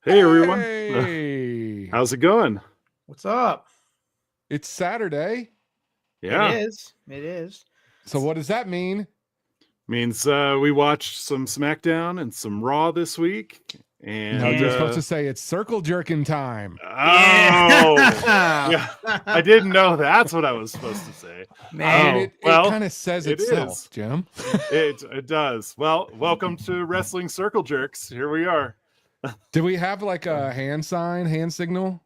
Hey everyone. Hey, How's it going? What's up? it's Saturday. Yeah. It is. It is. So what does that mean? Means we watched some SmackDown and some Raw this week. And No, you're supposed to say it's circle jerking time. Oh, yeah. I didn't know that's what I was supposed to say. Man, it well, kind of says it itself, is. Jim. It does. Well, welcome to Wrestling Circle Jerks. Here we are. Do we have like a hand signal,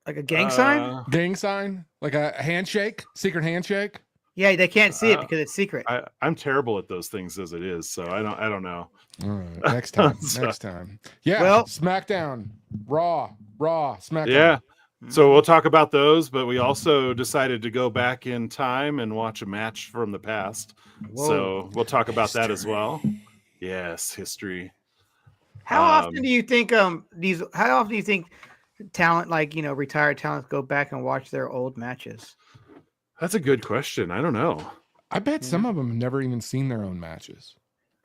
like a gang sign? gang sign, like a handshake, secret handshake? Yeah, they can't see it because it's secret. I'm terrible at those things as it is, so I don't know. All right, next time. So- next time. Yeah. Well- SmackDown, Raw, SmackDown. Yeah. So we'll talk about those, but we also decided to go back in time and watch a match from the past. Whoa. So we'll talk about that as well. Yes, history. How often do you think how often do you think talent like, retired talents go back and watch their old matches? That's a good question. I don't know. I bet some of them have never even seen their own matches.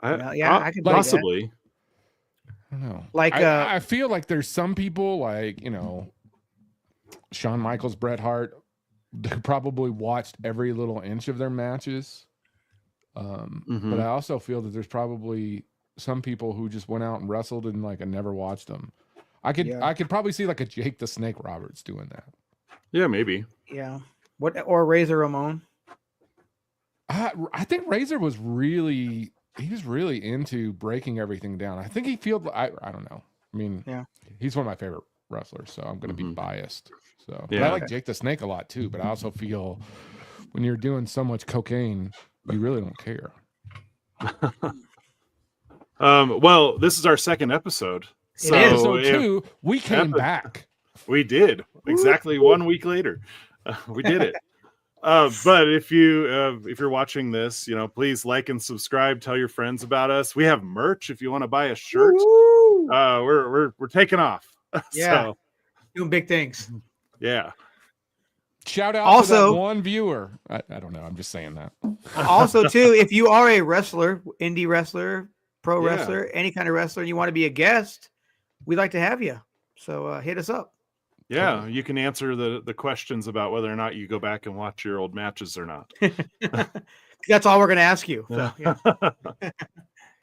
Yeah, I could believe that. possibly. I don't know. Like, I feel like there's some people like, Shawn Michaels, Bret Hart, who probably watched every little inch of their matches. But I also feel that there's probably some people who just went out and wrestled and like I never watched them. I could probably see like a Jake the Snake Roberts doing that. Yeah, maybe. yeah. Or Razor Ramon? I think Razor was really into breaking everything down. I think he I don't know. I mean, Yeah. he's one of my favorite wrestlers, so I'm going to be biased. So, but Yeah. I like Jake the Snake a lot too. But I also feel when you're doing so much cocaine, you really don't care. Well, this is our second episode. So Episode if 2, we came back. we did exactly 1 week later. We did it. But if you're watching this, please like and subscribe. Tell your friends about us. We have merch if you want to buy a shirt. Woo! We're taking off. Yeah. So, Doing big things. yeah. Shout out Also- to that one viewer. I don't know. I'm just saying that. Also, too, if you are a wrestler, indie wrestler, pro Yeah. wrestler, any kind of wrestler, and you want to be a guest, we'd like to have you. So hit us up. Yeah, you can answer the questions about whether or not you go back and watch your old matches or not. That's all we're going to ask you. So, yeah.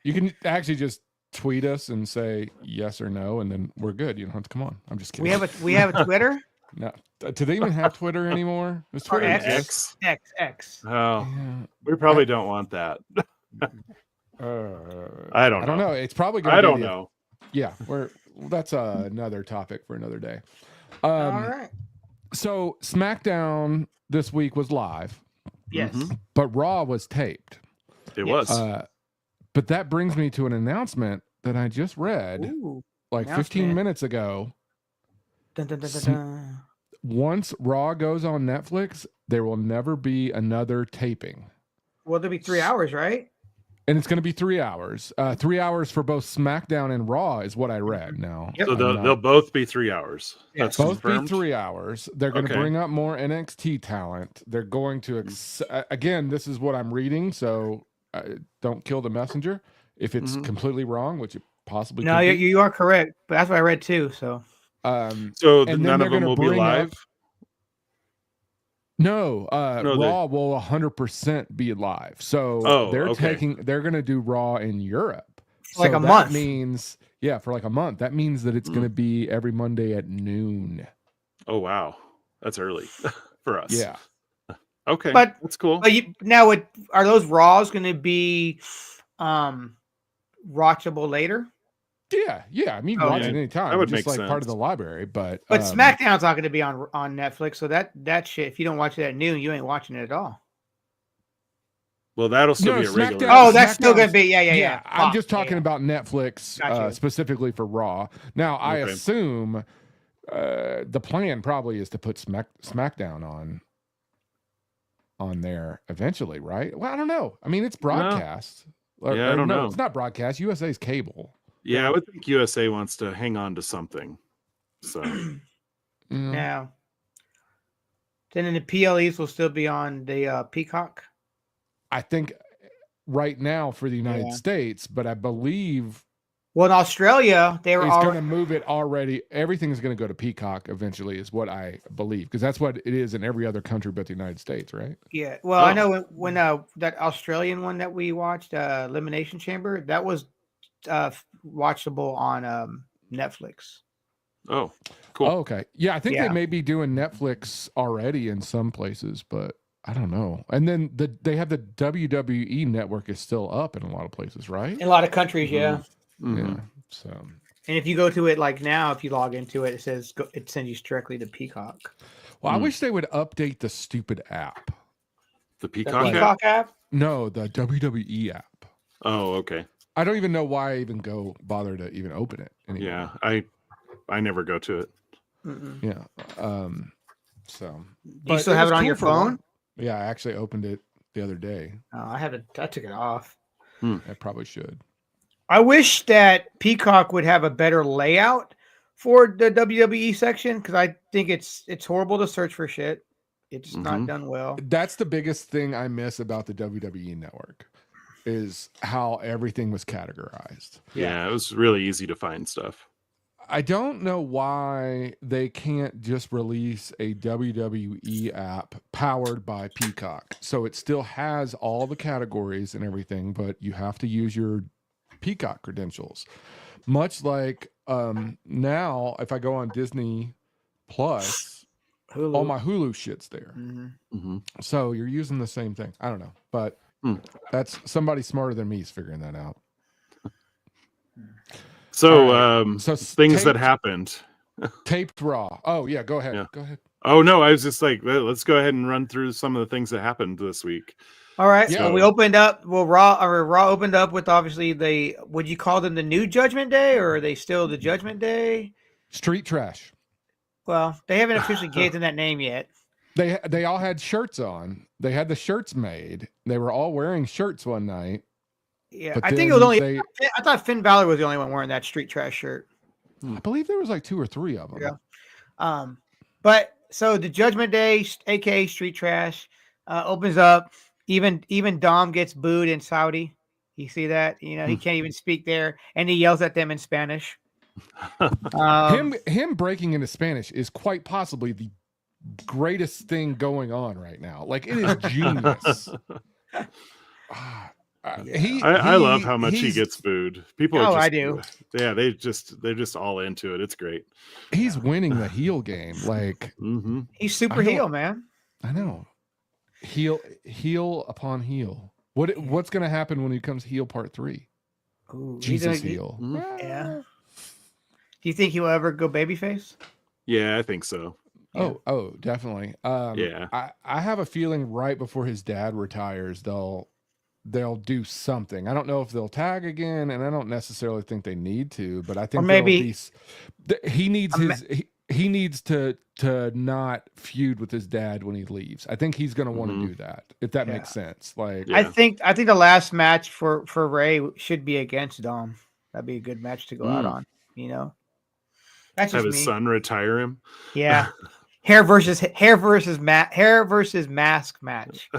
You can actually just tweet us and say yes or no, and then we're good. You don't have to come on. I'm just kidding. We have a Twitter. No. Do they even have Twitter anymore? Is Or Twitter X. X. Oh, Yeah. we probably don't want that. I don't know. It's probably going to I don't know. Yeah, that's another topic for another day. All right. So SmackDown this week was live, Yes. Mhm. but Raw was taped. It Yes. was. But that brings me to an announcement that I just read Ooh. like 15 announcement. minutes ago. Dun, dun, dun, dun, dun. Once Raw goes on Netflix, there will never be another taping. Well, there'll be 3 hours, right? And it's going to be 3 hours. 3 hours for both SmackDown and Raw is what I read. Now, Yep. So I'm they'll not- they'll both be 3 hours. Yeah. That's both confirmed. be 3 hours. They're going to Okay. bring up more NXT talent. They're going to again. This is what I'm reading, so don't kill the messenger. If it's Mhm. completely wrong, which it possibly No, could you, be. you are correct, but that's what I read too. So So And then none they're of them gonna will be bring up- live. No, No, they- Raw will 100% be live. So Oh, they're okay. they're going to do Raw in Europe. For like So a that month. Means, yeah, for like a month. That means that it's going to be every Monday at noon. Oh wow, that's early for us. Yeah. Okay, But- that's cool. but now are those Raws going to be watchable later? Yeah. I mean, you Oh, can watch yeah. it anytime. That would just make like part of sense. the library. But But SmackDown's not going to be on Netflix, so that shit. If you don't watch it at noon, you ain't watching it at all. Well, that'll still No, be a regular. SmackDown- Oh, that's still going to SmackDown's- be yeah. I'm Fuck, just talking yeah. about Netflix Gotcha. specifically for Raw. Now, I Okay. assume the plan probably is to put SmackDown on there eventually, right? Well, I don't know. I mean, it's broadcast. Yeah, I don't know. It's not broadcast. USA's cable. Yeah, I would think USA wants to hang on to something. So Mm. Now, then the PLEs will still be on the Peacock. I think right now for the United Yeah. States, but I believe Well, in Australia, they were It's all going to move it already. Everything is going to go to Peacock eventually, is what I believe, because that's what it is in every other country but the United States, right? Yeah. Well, I know when that Australian one that we watched, Elimination Chamber, that was watchable on Netflix. Oh, cool. Oh, okay. Yeah, I think they may be doing Netflix already in some places, but I don't know. And then they have the WWE network is still up in a lot of places, right? In a lot of countries, yeah. Yeah. So, and if you go to it like now, if you log into it, it says it sends you directly to Peacock. Well, I wish they would update the stupid app. The Peacock, app? No, the WWE app. Oh, okay. I don't even know why I even bother to even open it anymore. Yeah, I never go to it. Mm-mm. Yeah. So, do you still have it on your phone? Yeah, I actually opened it the other day. Oh, I took it off. I probably should. I wish that Peacock would have a better layout for the WWE section, because I think it's horrible to search for shit. It's not done well. That's the biggest thing I miss about the WWE network, is how everything was categorized. Yeah, it was really easy to find stuff. I don't know why they can't just release a WWE app powered by Peacock. So it still has all the categories and everything, but you have to use your Peacock credentials. Much like now, if I go on Disney Plus, all my Hulu shit's there. So you're using the same thing. I don't know, but that's somebody smarter than me is figuring that out. So, things that happened. Taped Raw. Oh yeah, go ahead. Yeah. Go ahead. Oh no, I was just like, let's go ahead and run through some of the things that happened this week. All right. Yeah. So we opened up. Well, Raw opened up with obviously would you call them the new Judgment Day, or are they still the Judgment Day? Street Trash. Well, they haven't officially gave them that name yet. They all had shirts on. They had the shirts made. They were all wearing shirts one night. Yeah, but I think it was only. I thought Finn Balor was the only one wearing that Street Trash shirt. I believe there was like 2 or 3 of them. Yeah. But so the Judgment Day, aka Street Trash, opens up. Even Dom gets booed in Saudi. You see that? You know, he can't even speak there, and he yells at them in Spanish. Him breaking into Spanish is quite possibly the greatest thing going on right now. Like, it is genius. I love how much he gets booed. People are just, I do. Yeah, they're just all into it. It's great. He's winning the heel game. Like, he's super heel, man. I know. Heel upon heel. What's going to happen when he comes heel part 3? Ooh, Jesus heel. Yeah. Do you think he'll ever go babyface? Yeah, I think so. Yeah. Oh, definitely. Yeah. I have a feeling right before his dad retires, they'll do something. I don't know if they'll tag again, and I don't necessarily think they need to, but I think maybe he needs to not feud with his dad when he leaves. I think he's going to want to do that, if that makes sense. Like, I think the last match for Ray should be against Dom. That'd be a good match to go out on. You know, that's just have his son retire him. Yeah. Hair versus mask match.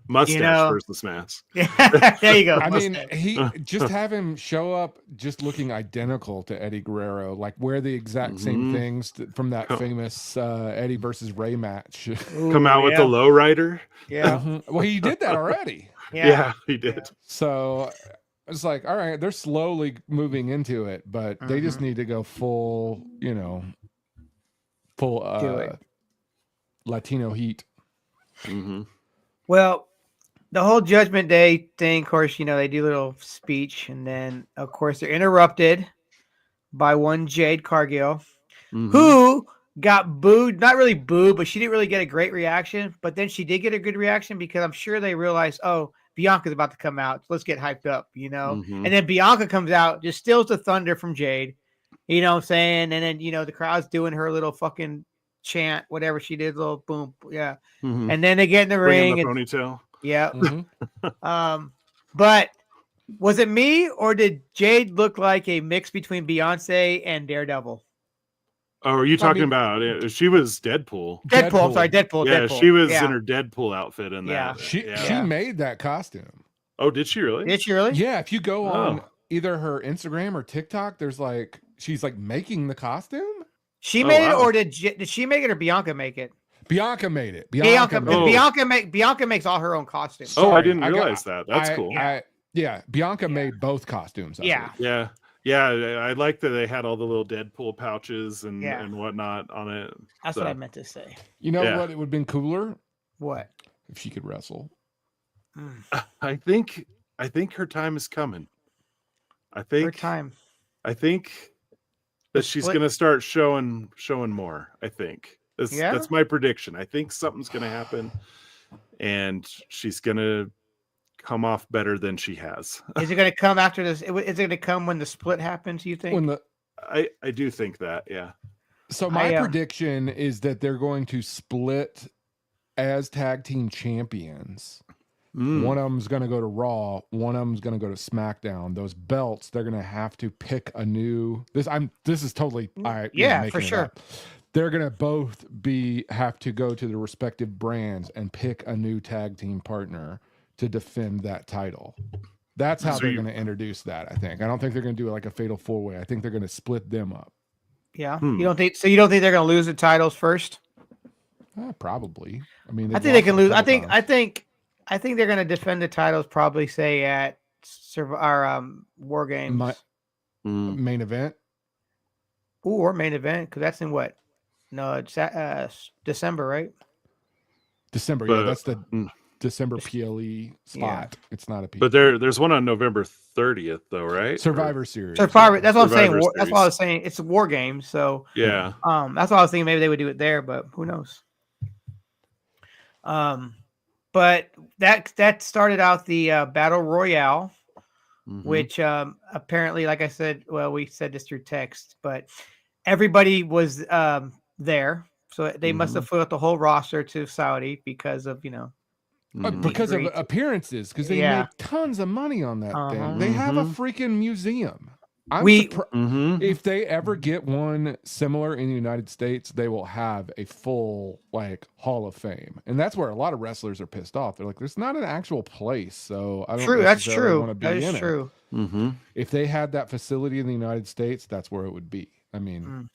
Mustache versus mask. There you go. I mean, he just have him show up just looking identical to Eddie Guerrero, like wear the exact same things from that famous Eddie versus Ray match. Come out with the lowrider. Yeah. Well, he did that already. Yeah, he did. So it's like, all right, they're slowly moving into it, but they just need to go full Latino heat. Well, the whole Judgment Day thing, of course, they do a little speech, and then of course they're interrupted by one Jade Cargill, who got booed. Not really booed, but she didn't really get a great reaction. But then she did get a good reaction because I'm sure they realized, oh, Bianca's about to come out. So let's get hyped up, And then Bianca comes out, just steals the thunder from Jade. You know what I'm saying? And then, the crowd's doing her little fucking chant, whatever she did, little boom. Yeah. And then they get in the ring. The ponytail. Yeah. But was it me, or did Jade look like a mix between Beyonce and Daredevil? Oh, are you talking about it? She was Deadpool. I'm sorry, Deadpool. Yeah, Deadpool. she was in her Deadpool outfit in that. She made that costume. Oh, did she really? Did she really? Yeah, if you go on either her Instagram or TikTok, there's like she's like making the costume. She made it, wow. or did she make it, or Bianca make it? Bianca made it. Bianca made it. Bianca makes all her own costumes. Oh, I Sorry, didn't realize that. That's cool. Bianca made both costumes. I Yeah. believe. Yeah, I like that they had all the little Deadpool pouches and whatnot on it. That's what I meant to say. You know what? It would have been cooler What? if she could wrestle. I think her time is coming. I think that she's going to start showing more. I think that's my prediction. I think something's going to happen, and she's going to come off better than she has. Is it going to come after this? Is it going to come when the split happens? You think? I do think that. Yeah. So my prediction is that they're going to split as tag team champions. One of them's going to go to Raw. One of them's going to go to SmackDown. Those belts, they're going to have to pick a new. This is totally. For sure. They're going to both have to go to the respective brands and pick a new tag team partner to defend that title. That's how they're going to introduce that. I think. I don't think they're going to do like a fatal 4-way. I think they're going to split them up. Yeah. You don't think they're going to lose the titles first? Probably. I mean, I think they can lose. I think they're going to defend the titles probably, say, at our War Games. Main event? Ooh, or main event, because that's in what? No, it's December, right? December, yeah. That's the December PLE spot. Yeah. It's not a PLE. But there's one on November 30th, though, right? Survivor Series. Survivor. That's what I'm saying. That's what I was saying. It's a War Games, so yeah. That's what I was thinking. Maybe they would do it there, but who knows? But that started out the Battle Royale, which apparently, like I said, well, we said this through text, but everybody was there. So they must have flew out the whole roster to Saudi because of, because of appearances, because they make tons of money on that thing. They have a freaking museum. If they ever get one similar in the United States, they will have a full Hall of Fame, and that's where a lot of wrestlers are pissed off. They're like, "There's not an actual place, so I don't." That's true. Want to be that is true. If they had that facility in the United States, that's where it would be. I mean,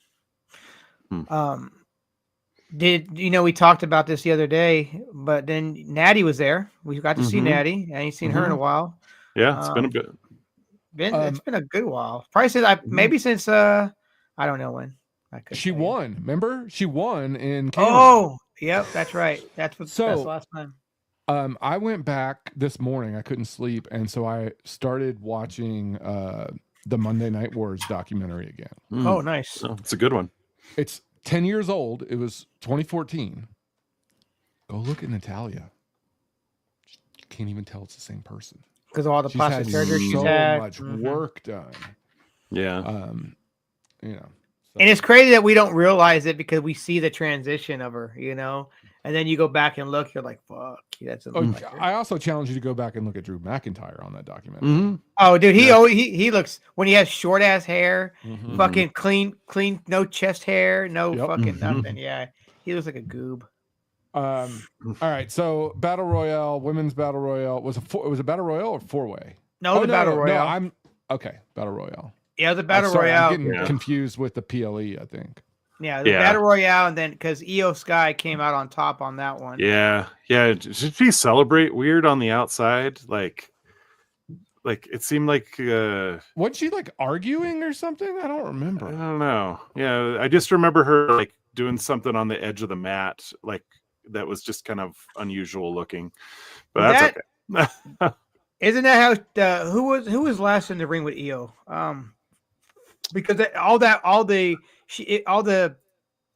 we talked about this the other day, but then Natty was there. We got to see Natty. I ain't seen her in a while. Yeah, it's been a bit. It's been a good while. Probably since maybe since I don't know when. She won. Remember, she won in Canada. Oh, yep, that's right. That's last time. I went back this morning. I couldn't sleep, and so I started watching the Monday Night Wars documentary again. Oh, nice. Oh, it's a good one. It's 10 years old. It was 2014. Go look at Natalia. You can't even tell it's the same person. Because of all the plastic surgery she's had. So much work done. Yeah. And it's crazy that we don't realize it because we see the transition of her, and then you go back and look, you're like, fuck, that's amazing. I also challenge you to go back and look at Drew McIntyre on that documentary. Oh, dude, he looks, when he has short ass hair, fucking clean, no chest hair, no fucking nothing. Yeah. He looks like a goob. All right, so Battle Royale, women's Battle Royale was a Battle Royale or 4-way? No, Battle Royale. No, Battle Royale. Yeah, the Battle Royale. I'm getting confused with the PLE, I think. Yeah, the Battle Royale, and then because Io Sky came out on top on that one. Yeah. Did she celebrate weird on the outside? Like it seemed like wasn't she arguing or something? I don't remember. I don't know. Yeah, I just remember her doing something on the edge of the mat, that was just kind of unusual looking. But that's okay. Isn't that how who was last in the ring with Io? Because all the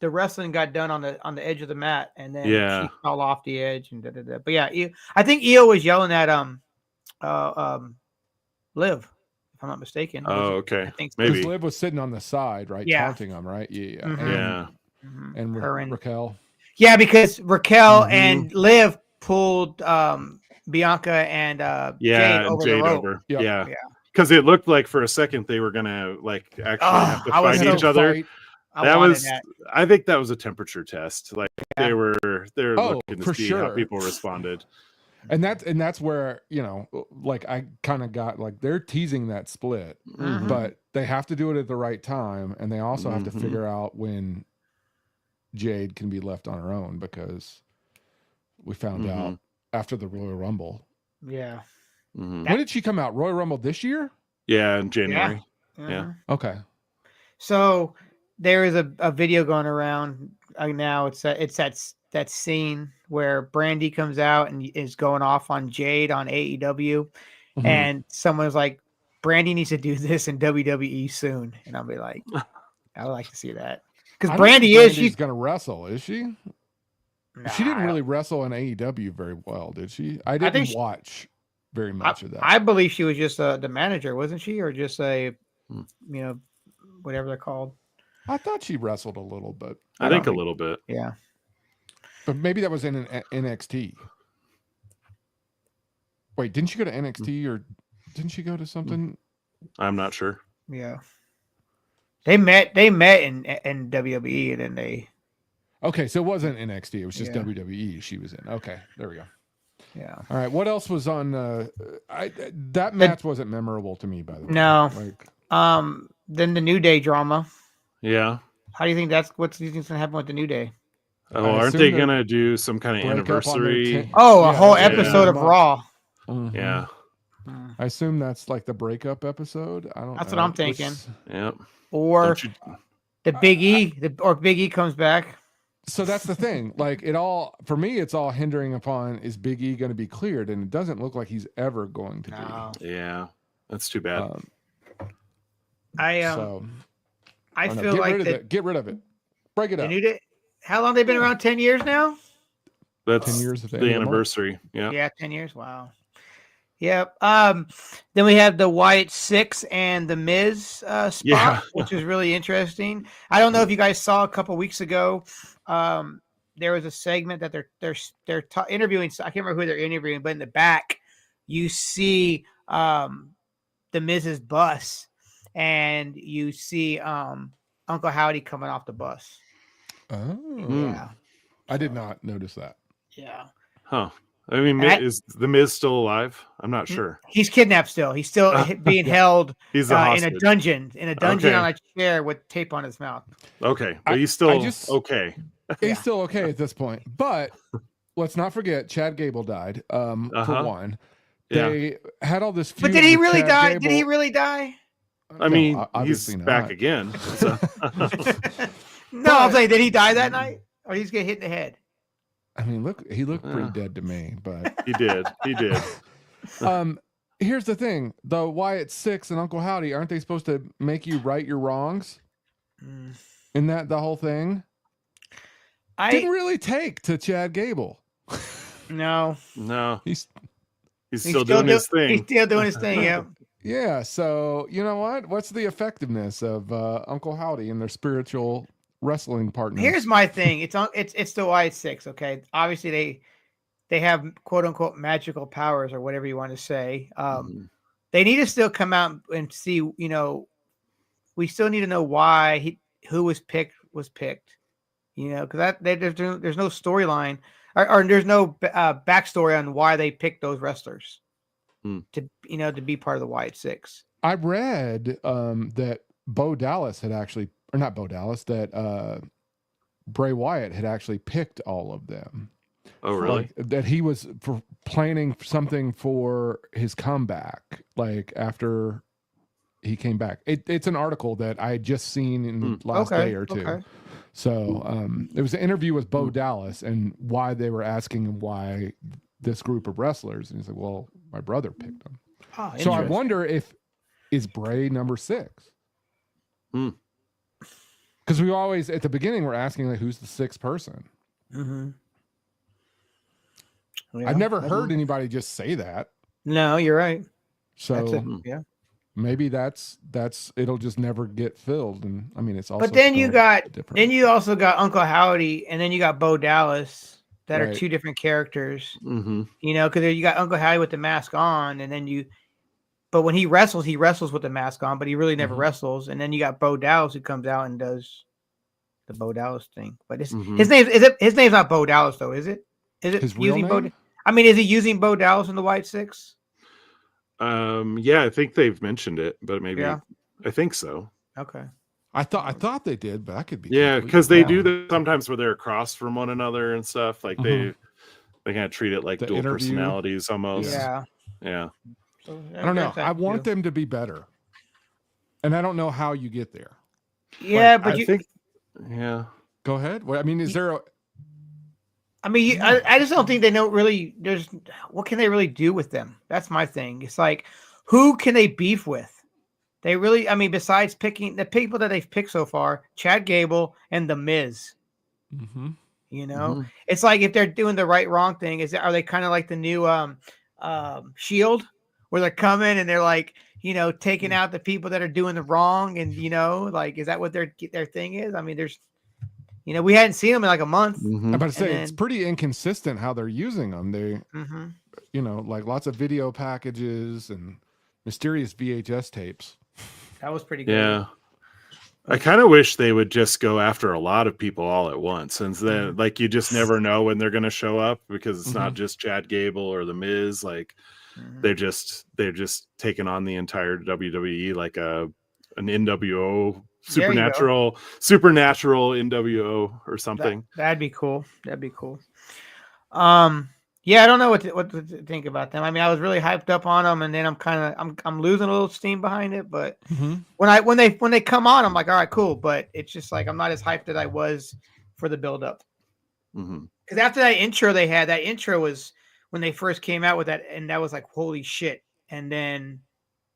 wrestling got done on the edge of the mat, and then she fell off the edge and da. But yeah, I think Io was yelling at Liv, if I'm not mistaken. Oh, okay. I think maybe Liv was sitting on the side, right, taunting him, right? Yeah, and Raquel. Yeah, because Raquel and Liv pulled Bianca and Jade over the rope. Yeah. Because it looked like for a second they were gonna actually have to fight each other. I think that was a temperature test. They were looking to see how people responded. And that's where, like I kind of got like they're teasing that split, but they have to do it at the right time, and they also have to figure out when Jade can be left on her own, because we found out after the Royal Rumble. Yeah. When did she come out? Royal Rumble this year? Yeah, in January. Yeah. Okay. So there is a video going around now. It's that scene where Brandy comes out and is going off on Jade on AEW, and someone's like, Brandy needs to do this in WWE soon, and I'll be like, I would like to see that, because she's going to wrestle, is she? Nah, she didn't really wrestle in AEW very well, did she? I didn't watch very much of that. I believe she was just the manager, wasn't she, or just whatever they're called. I thought she wrestled a little bit. I think a little bit. Yeah. But maybe that was in an NXT. Wait, didn't she go to NXT, or didn't she go to something? I'm not sure. Yeah. They met in WWE, and then they. Okay, so it wasn't NXT. It was just WWE she was in. Okay, there we go. Yeah. All right. What else was on? That match wasn't memorable to me, by the way. No. Then the New Day drama. Yeah. How do you think what do you think's gonna happen with the New Day? Oh, aren't they gonna do some kind of anniversary? A whole episode of Raw. Yeah. I assume that's like the breakup episode. I don't. That's what I'm thinking. Yep. Or the Big E, or Big E comes back. So that's the thing. Like for me, it's all hindering upon, is Big E going to be cleared? And it doesn't look like he's ever going to be. Yeah, that's too bad. I feel like get rid of it. Break it up. How long they been around? 10 years now. That's 10 years of the anniversary. Yeah. Yeah, 10 years. Wow. Yep. Then we have the Wyatt Six and the Miz spot, which is really interesting. I don't know if you guys saw a couple weeks ago. There was a segment that they're interviewing. I can't remember who they're interviewing, but in the back, you see the Miz's bus, and you see Uncle Howdy coming off the bus. Oh, yeah. I did not notice that. Yeah. Huh. I mean, is the Miz still alive? I'm not sure. He's kidnapped still. He's still being held in a dungeon on a chair with tape on his mouth. Okay. But he's still okay. He's still okay at this point. But let's not forget, Chad Gable died, for one. They had all this feud. But did he really die? Did he really die? I mean, he's back again. So. No, I'm saying, did he die that night? Or he's getting hit in the head? I mean, he looked pretty dead to me, but he did. Here's the thing: the Wyatt Six and Uncle Howdy, aren't they supposed to make you right your wrongs? Isn't that the whole thing? Didn't really take to Chad Gable. No. He's still doing his thing. He's still doing his thing. Yeah. Yeah. So you know what? What's the effectiveness of Uncle Howdy and their spiritual wrestling partners? Here's my thing. It's the Wyatt Six. Okay. Obviously they have quote unquote magical powers, or whatever you want to say. They need to still come out and see, we still need to know why who was picked, because there's no storyline or there's no backstory on why they picked those wrestlers to be part of the Wyatt Six. I read that Bo Dallas had actually, or not Bo Dallas, that Bray Wyatt had actually picked all of them. Oh, really? That he was planning something for his comeback, like after he came back. It's an article that I had just seen in the last day or two. Okay. So it was an interview with Bo Dallas, and why they were asking him why this group of wrestlers, and he's like, "Well, my brother picked them." Oh, so I wonder is Bray number 6? Because we always at the beginning we're asking, like, who's the 6th person? Yeah, I've never heard anybody just say that. No, you're right. So maybe that's it'll just never get filled. And I mean, it's also. But then you also got Uncle Howdy, and then you got Bo Dallas. That are two different characters. Because you got Uncle Howdy with the mask on, and then but when he wrestles with the mask on, but he really never wrestles. And then you got Bo Dallas who comes out and does the Bo Dallas thing. But his name's not Bo Dallas though, is it? Is it his real name? I mean, is he using Bo Dallas in the White Six? Yeah, I think they've mentioned it, but maybe Yeah. I think so. Okay. I thought they did, but I could be. Yeah, completely because they wrong. do that sometimes where they're across from one another and stuff. Like they kind of treat it like The dual interview. personalities almost. Yeah. Yeah. So, I don't know. there's that I want too. them to be better, and I don't know how you get there. Yeah, Like, but I think. Yeah. Go ahead. Well, I mean, is there? I mean, I just don't think they know really. There's what can they really do with them? That's my thing. It's like, who can they beef with? They really, I mean, besides picking the people that they've picked so far, Chad Gable and The Miz. Mm-hmm. You know, it's like if they're doing the wrong thing, are they kind of like the new Shield, where they're coming and they're like, you know, taking out the people that are doing the wrong, and you know, like, is that what their thing is? I mean, there's, you know, we hadn't seen them in like a month. I'm about to say it's pretty inconsistent how they're using them. They, you know, like lots of video packages and mysterious VHS tapes. That was pretty good. Yeah. I kind of wish they would just go after a lot of people all at once, and then like you just never know when they're going to show up, because it's not just Chad Gable or The Miz. Like they're just taking on the entire WWE, like an NWO supernatural NWO or something. That'd be cool. That'd be cool. Yeah, I don't know what to think about them. I mean, I was really hyped up on them, and then I'm losing a little steam behind it. But when they come on, I'm like, all right, cool. But it's just like I'm not as hyped as I was for the build up. Because after that intro they had, that intro was when they first came out with that, and that was like, holy shit. And then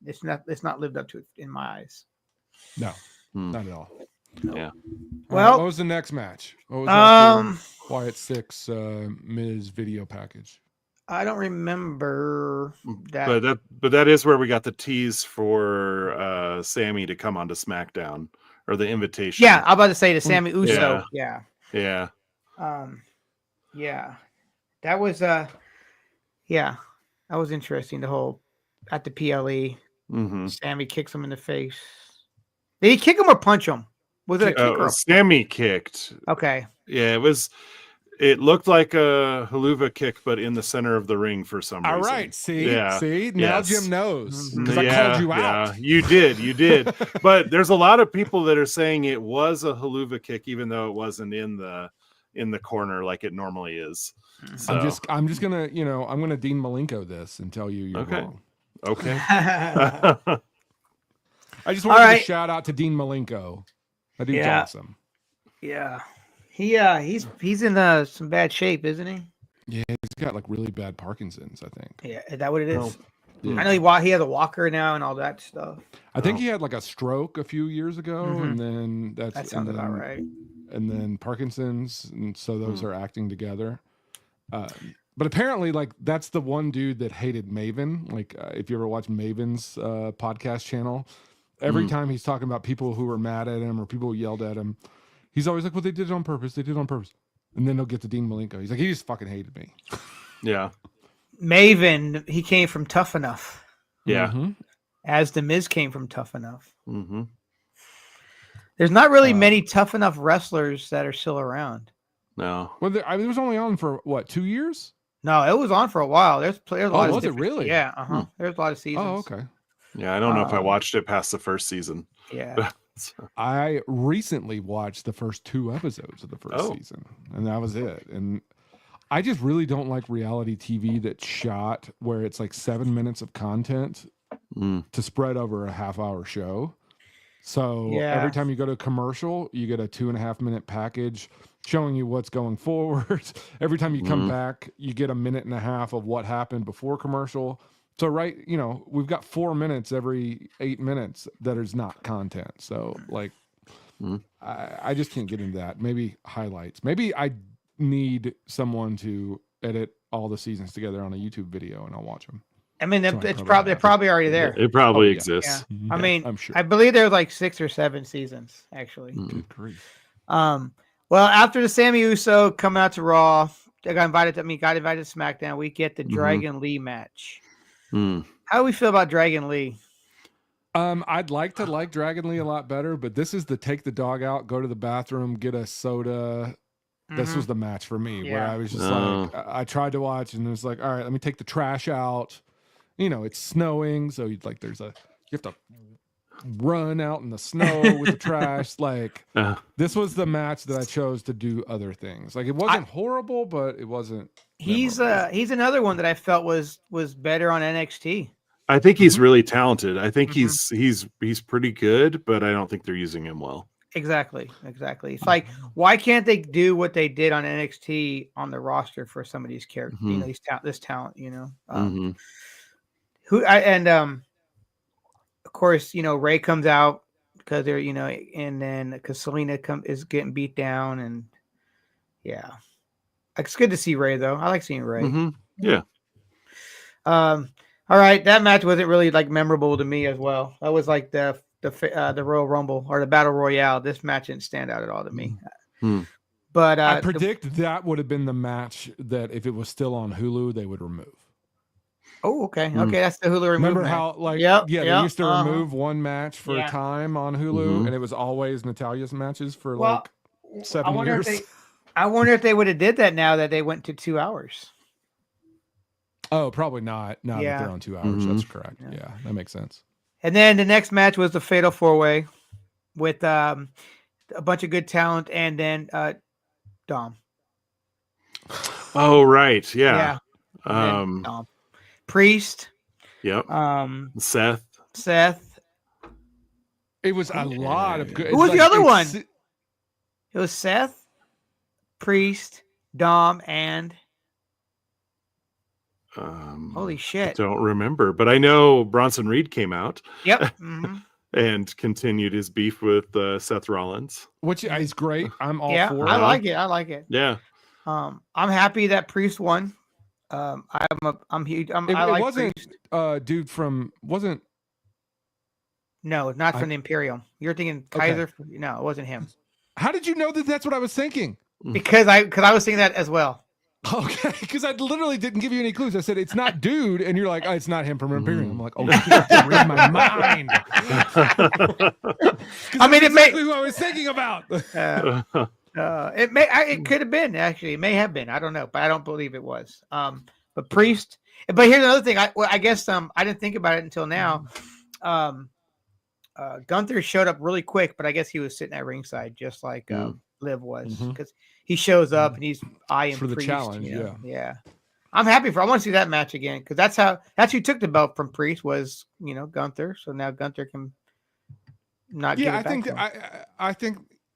it's not lived up to it in my eyes. No, not at all. Yeah. Well, what was the next match? What was Wyatt 6 Miz video package? I don't remember that. But that is where we got the tease for Sammy to come onto SmackDown, or the invitation. Yeah, I'm about to say to Sami Uso. Yeah. Yeah. Yeah. That was that was interesting. The whole at the PLE, Sammy kicks him in the face. Did he kick him or punch him? Was it a kick or Sammy kicked? Okay. Yeah, it looked like a haluva kick, but in the center of the ring for some reason. All right, see, now Jim knows because I called you out. Yeah, you did. But there's a lot of people that are saying it was a haluva kick, even though it wasn't in the corner like it normally is. So. I'm just gonna, I'm gonna Dean Malenko this and tell you you're wrong. Okay. I just wanted to shout out to Dean Malenko. That dude's awesome. Yeah. He's in some bad shape, isn't he? Yeah, he's got like really bad Parkinson's, I think. Yeah, is that what it is? Oh. Yeah. I know he has a walker now and all that stuff. I think he had like a stroke a few years ago, and then that sounds about right. And then Parkinson's, and so those are acting together. But apparently, like, that's the one dude that hated Maven. Like, if you ever watch Maven's podcast channel, every time he's talking about people who were mad at him or people who yelled at him, he's always like, well, they did it on purpose. They did it on purpose. And then they'll get to Dean Malenko. He's like, he just fucking hated me. Yeah. Maven, he came from Tough Enough. Yeah. As The Miz came from Tough Enough. There's not really many Tough Enough wrestlers that are still around. No. Well, it was only on for, 2 years? No, it was on for a while. There's a lot of was it really? Yeah, There's a lot of seasons. Oh, okay. Yeah, I don't know if I watched it past the first season. Yeah. I recently watched the first 2 episodes of the first season, and that was it. And I just really don't like reality TV that's shot where it's like 7 minutes of content to spread over a half-hour show. So every time you go to a commercial, you get a 2.5 minute package showing you what's going forward. Every time you come back, you get a 1.5 minutes of what happened before commercial. So we've got 4 minutes every 8 minutes that is not content. So like, I just can't get into that. Maybe highlights. Maybe I need someone to edit all the seasons together on a YouTube video, and I'll watch them. I mean, they're probably already there. It probably exists. Yeah. I mean, I'm sure. I believe there's like 6 or 7 seasons actually. Good grief. Well, after the Sami Uso coming out to Raw, got invited to SmackDown. We get the Dragon Lee match. How do we feel about Dragon Lee? I'd like to like Dragon Lee a lot better, but this is the take the dog out, go to the bathroom, get a soda, This was the match for me where Yeah. I was just like, I tried to watch and it was like, all right, let me take the trash out. You know, it's snowing, so you have to run out in the snow with the trash. Like this was the match that I chose to do other things. Like it wasn't horrible, but it wasn't. He's another one that I felt was better on NXT. I think he's really talented. I think he's pretty good, but I don't think they're using him well. Exactly. It's like, why can't they do what they did on NXT on the roster for some of these characters? You know, this talent. You know, of course, you know, Ray comes out because they're, you know, and then because Selena is getting beat down, and yeah, it's good to see Ray though. I like seeing Ray. Yeah. All right, that match wasn't really like memorable to me as well. That was like the Royal Rumble or the Battle Royale. This match didn't stand out at all to me. But I predict that would have been the match that if it was still on Hulu, they would remove. Oh, okay. Okay, that's the Hulu remove. Remember match. how they used to remove one match for a time on Hulu, and it was always Natalia's matches for like 7 years. I wonder if they would have did that now that they went to 2 hours. Oh, probably not. Now that they're on 2 hours, that's correct. Yeah, that makes sense. And then the next match was the Fatal 4-Way with a bunch of good talent, and then Dom. Oh, right. Yeah. Dom. Priest. Yep. Seth. It was a lot of good. Who was the other one? It was Seth, Priest, Dom, and holy shit. Don't remember, but I know Bronson Reed came out. Yep. And continued his beef with Seth Rollins, which is great. I'm all for it. I like it. Yeah. I'm happy that Priest won. I'm huge. I like wasn't Priest. Dude from wasn't. No, not from the Imperium. You're thinking Kaiser. Okay. No, it wasn't him. How did you know that that's what I was thinking? Because I was thinking that as well. Okay, because I literally didn't give you any clues. I said it's not Dude, and you're like, oh, it's not him from Imperium. I'm like, oh, shit, read my mind. I mean, exactly who I was thinking about. It could have been actually. It may have been. I don't know, but I don't believe it was. But Priest. But here's another thing. I guess I didn't think about it until now. Gunther showed up really quick, but I guess he was sitting at ringside just like Liv was, because he shows up and he's eyeing for the Priest, challenge. you know? Yeah. I'm happy I want to see that match again, because that's who took the belt from Priest was, you know, Gunther. So now Gunther can not get it back.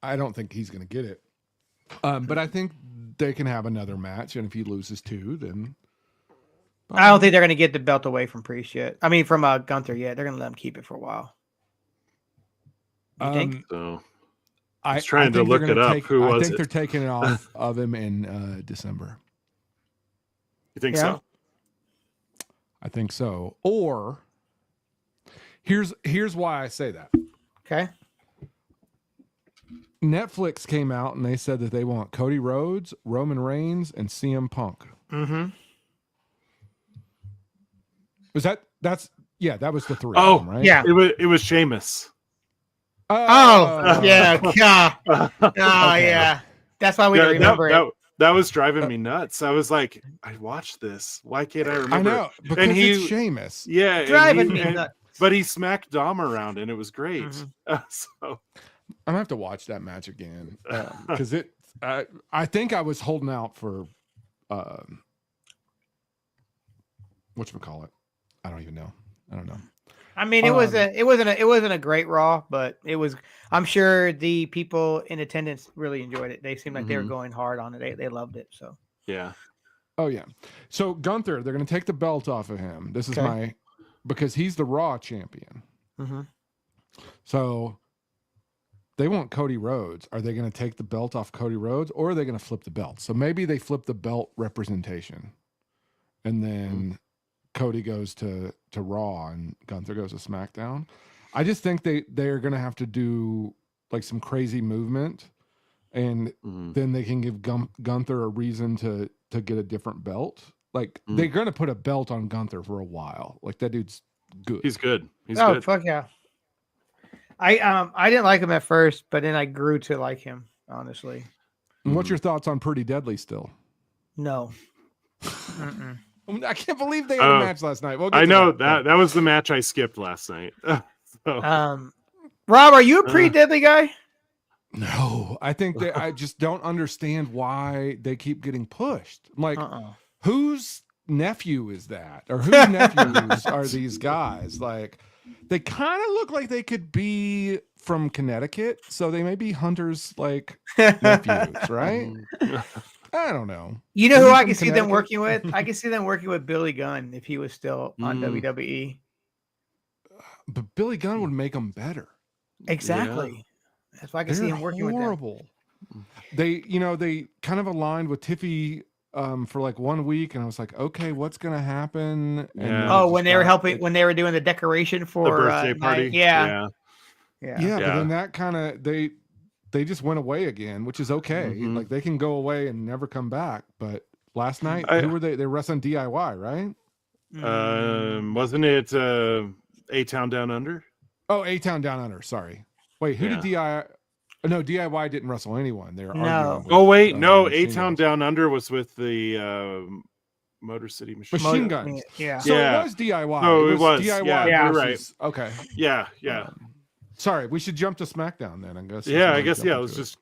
I don't think he's going to get it. But I think they can have another match, and if he loses 2, then I don't think they're going to get the belt away from Priest yet. I mean, from Gunther yet. They're going to let him keep it for a while. You think? So I was trying to look it up. I think they're taking it off of him in December. You think so? I think so. Or here's why I say that. Okay. Netflix came out and they said that they want Cody Rhodes, Roman Reigns, and CM Punk. That was the 3 of them, right? Yeah. It was Sheamus. Yeah. Yeah. That's why we didn't remember it. That was driving me nuts. I was like, I watched this. Why can't I remember? I know, because it's Sheamus. Yeah. Driving me nuts. But he smacked Dom around and it was great. So I'm gonna have to watch that match again, because I think I was holding out for whatchamacallit. I don't even know. I don't know. I mean, it wasn't a great Raw, but it was. I'm sure the people in attendance really enjoyed it. They seemed like they were going hard on it. They loved it. So yeah. Oh yeah. So Gunther, they're going to take the belt off of him. This is because he's the Raw champion. So they want Cody Rhodes. Are they going to take the belt off Cody Rhodes, or are they going to flip the belt? So maybe they flip the belt representation, and then Cody goes to Raw and Gunther goes to SmackDown. I just think they're going to have to do like some crazy movement, and then they can give Gunther a reason to get a different belt. Like they're going to put a belt on Gunther for a while. Like that dude's good. He's good. He's good. Oh, fuck yeah. I didn't like him at first, but then I grew to like him, honestly. And what's your thoughts on Pretty Deadly still? No. I can't believe they had a match last night. I know that was the match I skipped last night. Rob, are you a Pretty Deadly guy? No, I think I just don't understand why they keep getting pushed. Like, whose nephew is that, or whose nephews are these guys? Like, they kind of look like they could be from Connecticut, so they may be Hunter's like nephews, right? I don't know. You know who I can see them working with? I can see them working with Billy Gunn if he was still on WWE. But Billy Gunn would make them better. Exactly. Yeah. That's why I can see him working with them. They kind of aligned with Tiffy for like 1 week, and I was like, okay, what's gonna happen? And when they were helping, when they were doing the decoration for the birthday party. Yeah. But then that kind of they just went away again, which is okay. Like they can go away and never come back. But last night, who were they? They were wrestling DIY, right? Wasn't it A-Town Down Under? Oh, A-Town Down Under. Sorry. Wait, who did DIY? No, DIY didn't wrestle anyone. They were arguing with, A-Town Down Under was with the Motor City Machine Guns. Yeah. So it was DIY. No, it was DIY. Yeah, you're right. Okay. Yeah. Sorry, we should jump to SmackDown then, I guess. I guess. Let's just.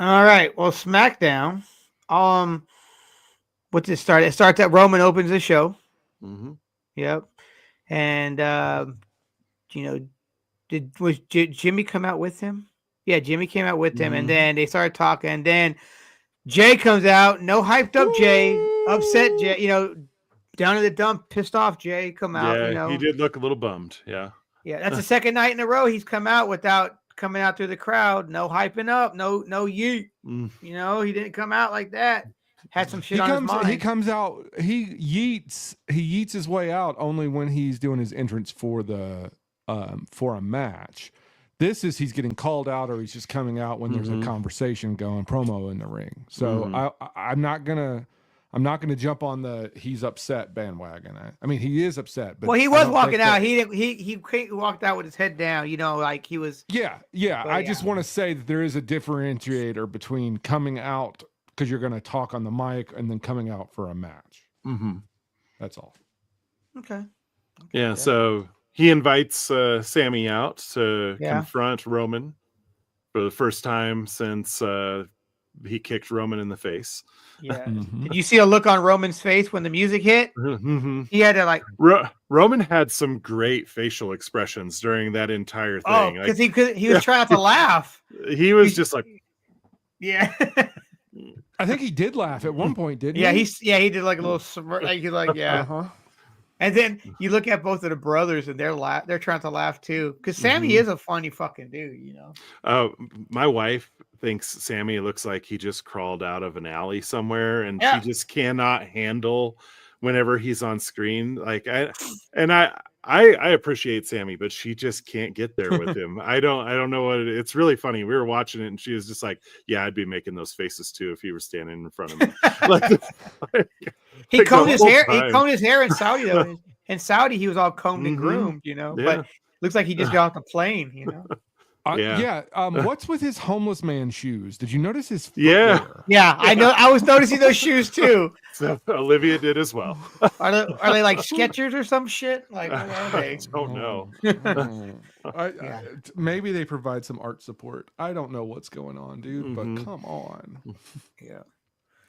All right. Well, SmackDown. What's it start? It starts at Roman opens the show. Yep. And did Jimmy come out with him? Yeah, Jimmy came out with him, and then they started talking. And then Jay comes out, no hyped up Jay, upset Jay. Down in the dump, pissed off Jay. Come out. Yeah, he did look a little bummed. Yeah. Yeah, that's the second night in a row he's come out without coming out through the crowd. No hyping up, no yeet. He didn't come out like that. Had some shit on his mind. He comes out. He yeets his way out only when he's doing his entrance for a match. This is he's getting called out, or he's just coming out when there's a conversation going, promo in the ring. So I'm not gonna jump on the he's upset bandwagon. I mean, he is upset, but he was walking out. He walked out with his head down. Like he was. Yeah. I just want to say that there is a differentiator between coming out because you're going to talk on the mic and then coming out for a match. That's all. Okay. Yeah. So he invites Sami out to confront Roman for the first time since he kicked Roman in the face. Yeah. Did you see a look on Roman's face when the music hit? He had to Roman had some great facial expressions during that entire thing. Oh, because he was trying not to laugh. He was just like, yeah. I think he did laugh at one point, didn't he? He did like a little smirk, And then you look at both of the brothers, and they're trying to laugh too, because Sami is a funny fucking dude, my wife thinks Sami looks like he just crawled out of an alley somewhere, and she just cannot handle whenever he's on screen. Like I appreciate Sami, but she just can't get there with him. I don't know what it's really funny. We were watching it, and she was just like, "Yeah, I'd be making those faces too if he were standing in front of me." He combed his hair. He combed his hair in Saudi though. In Saudi, he was all combed and groomed, But looks like he just got off the plane, What's with his homeless man shoes? Did you notice his footwear? Yeah. I know. I was noticing those shoes too. So Olivia did as well. Are they like Skechers or some shit? Like, what are they? I don't know. Maybe they provide some art support. I don't know what's going on, dude. But come on.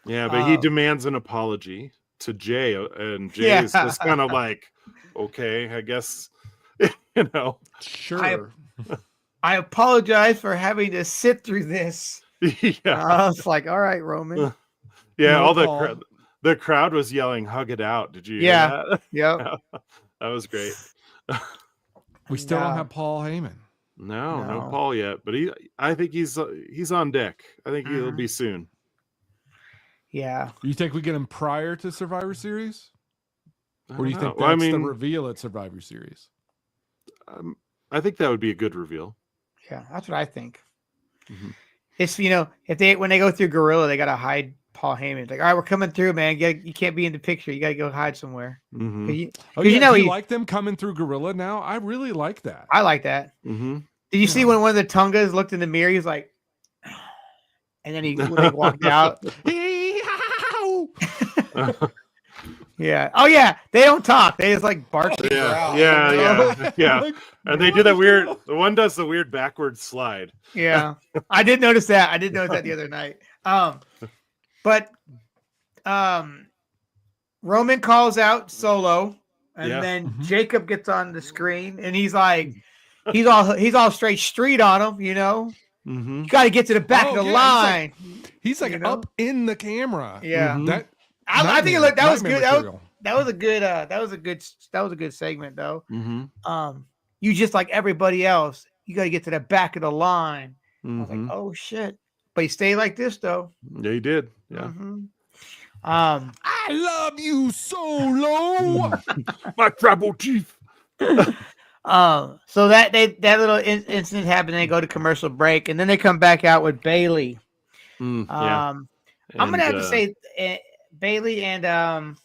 Yeah, but he demands an apology to Jay, and Jay is just kind of like, okay, I guess, Sure. I apologize for having to sit through this. I was like, all right, Roman. The crowd was yelling, "Hug it out!" Did you hear that? Yeah. That was great. We still don't have Paul Heyman. No Paul yet, but I think he's on deck. I think he'll be soon. Yeah. You think we get him prior to Survivor Series? Or do you think that's the reveal at Survivor Series? I think that would be a good reveal. Yeah, that's what I think. It's when they go through Gorilla, they gotta hide Paul Heyman. It's like, all right, we're coming through, man. You can't be in the picture. You gotta go hide somewhere. You like them coming through Gorilla now? I really like that. I like that. Did you see when one of the Tungas looked in the mirror? He's like, and then when they walked out. Yeah. Oh yeah. They don't talk. They just like bark. Yeah. Like, And they do that weird. The one does the weird backward slide. Yeah. I did notice that. I did notice that the other night. But Roman calls out Solo, and then Jacob gets on the screen, and he's like, he's all straight street on him, you know. You got to get to the back of the line. He's like up in the camera. Yeah. That I think that was good. Material. That was a good segment though. You just like everybody else, you got to get to the back of the line. I was like, oh shit! But he stayed like this though. Yeah, he did. Yeah. I love you, Solo, my tribal chief. So that little incident happened. And they go to commercial break, and then they come back out with Bailey. I'm gonna have to say Bailey and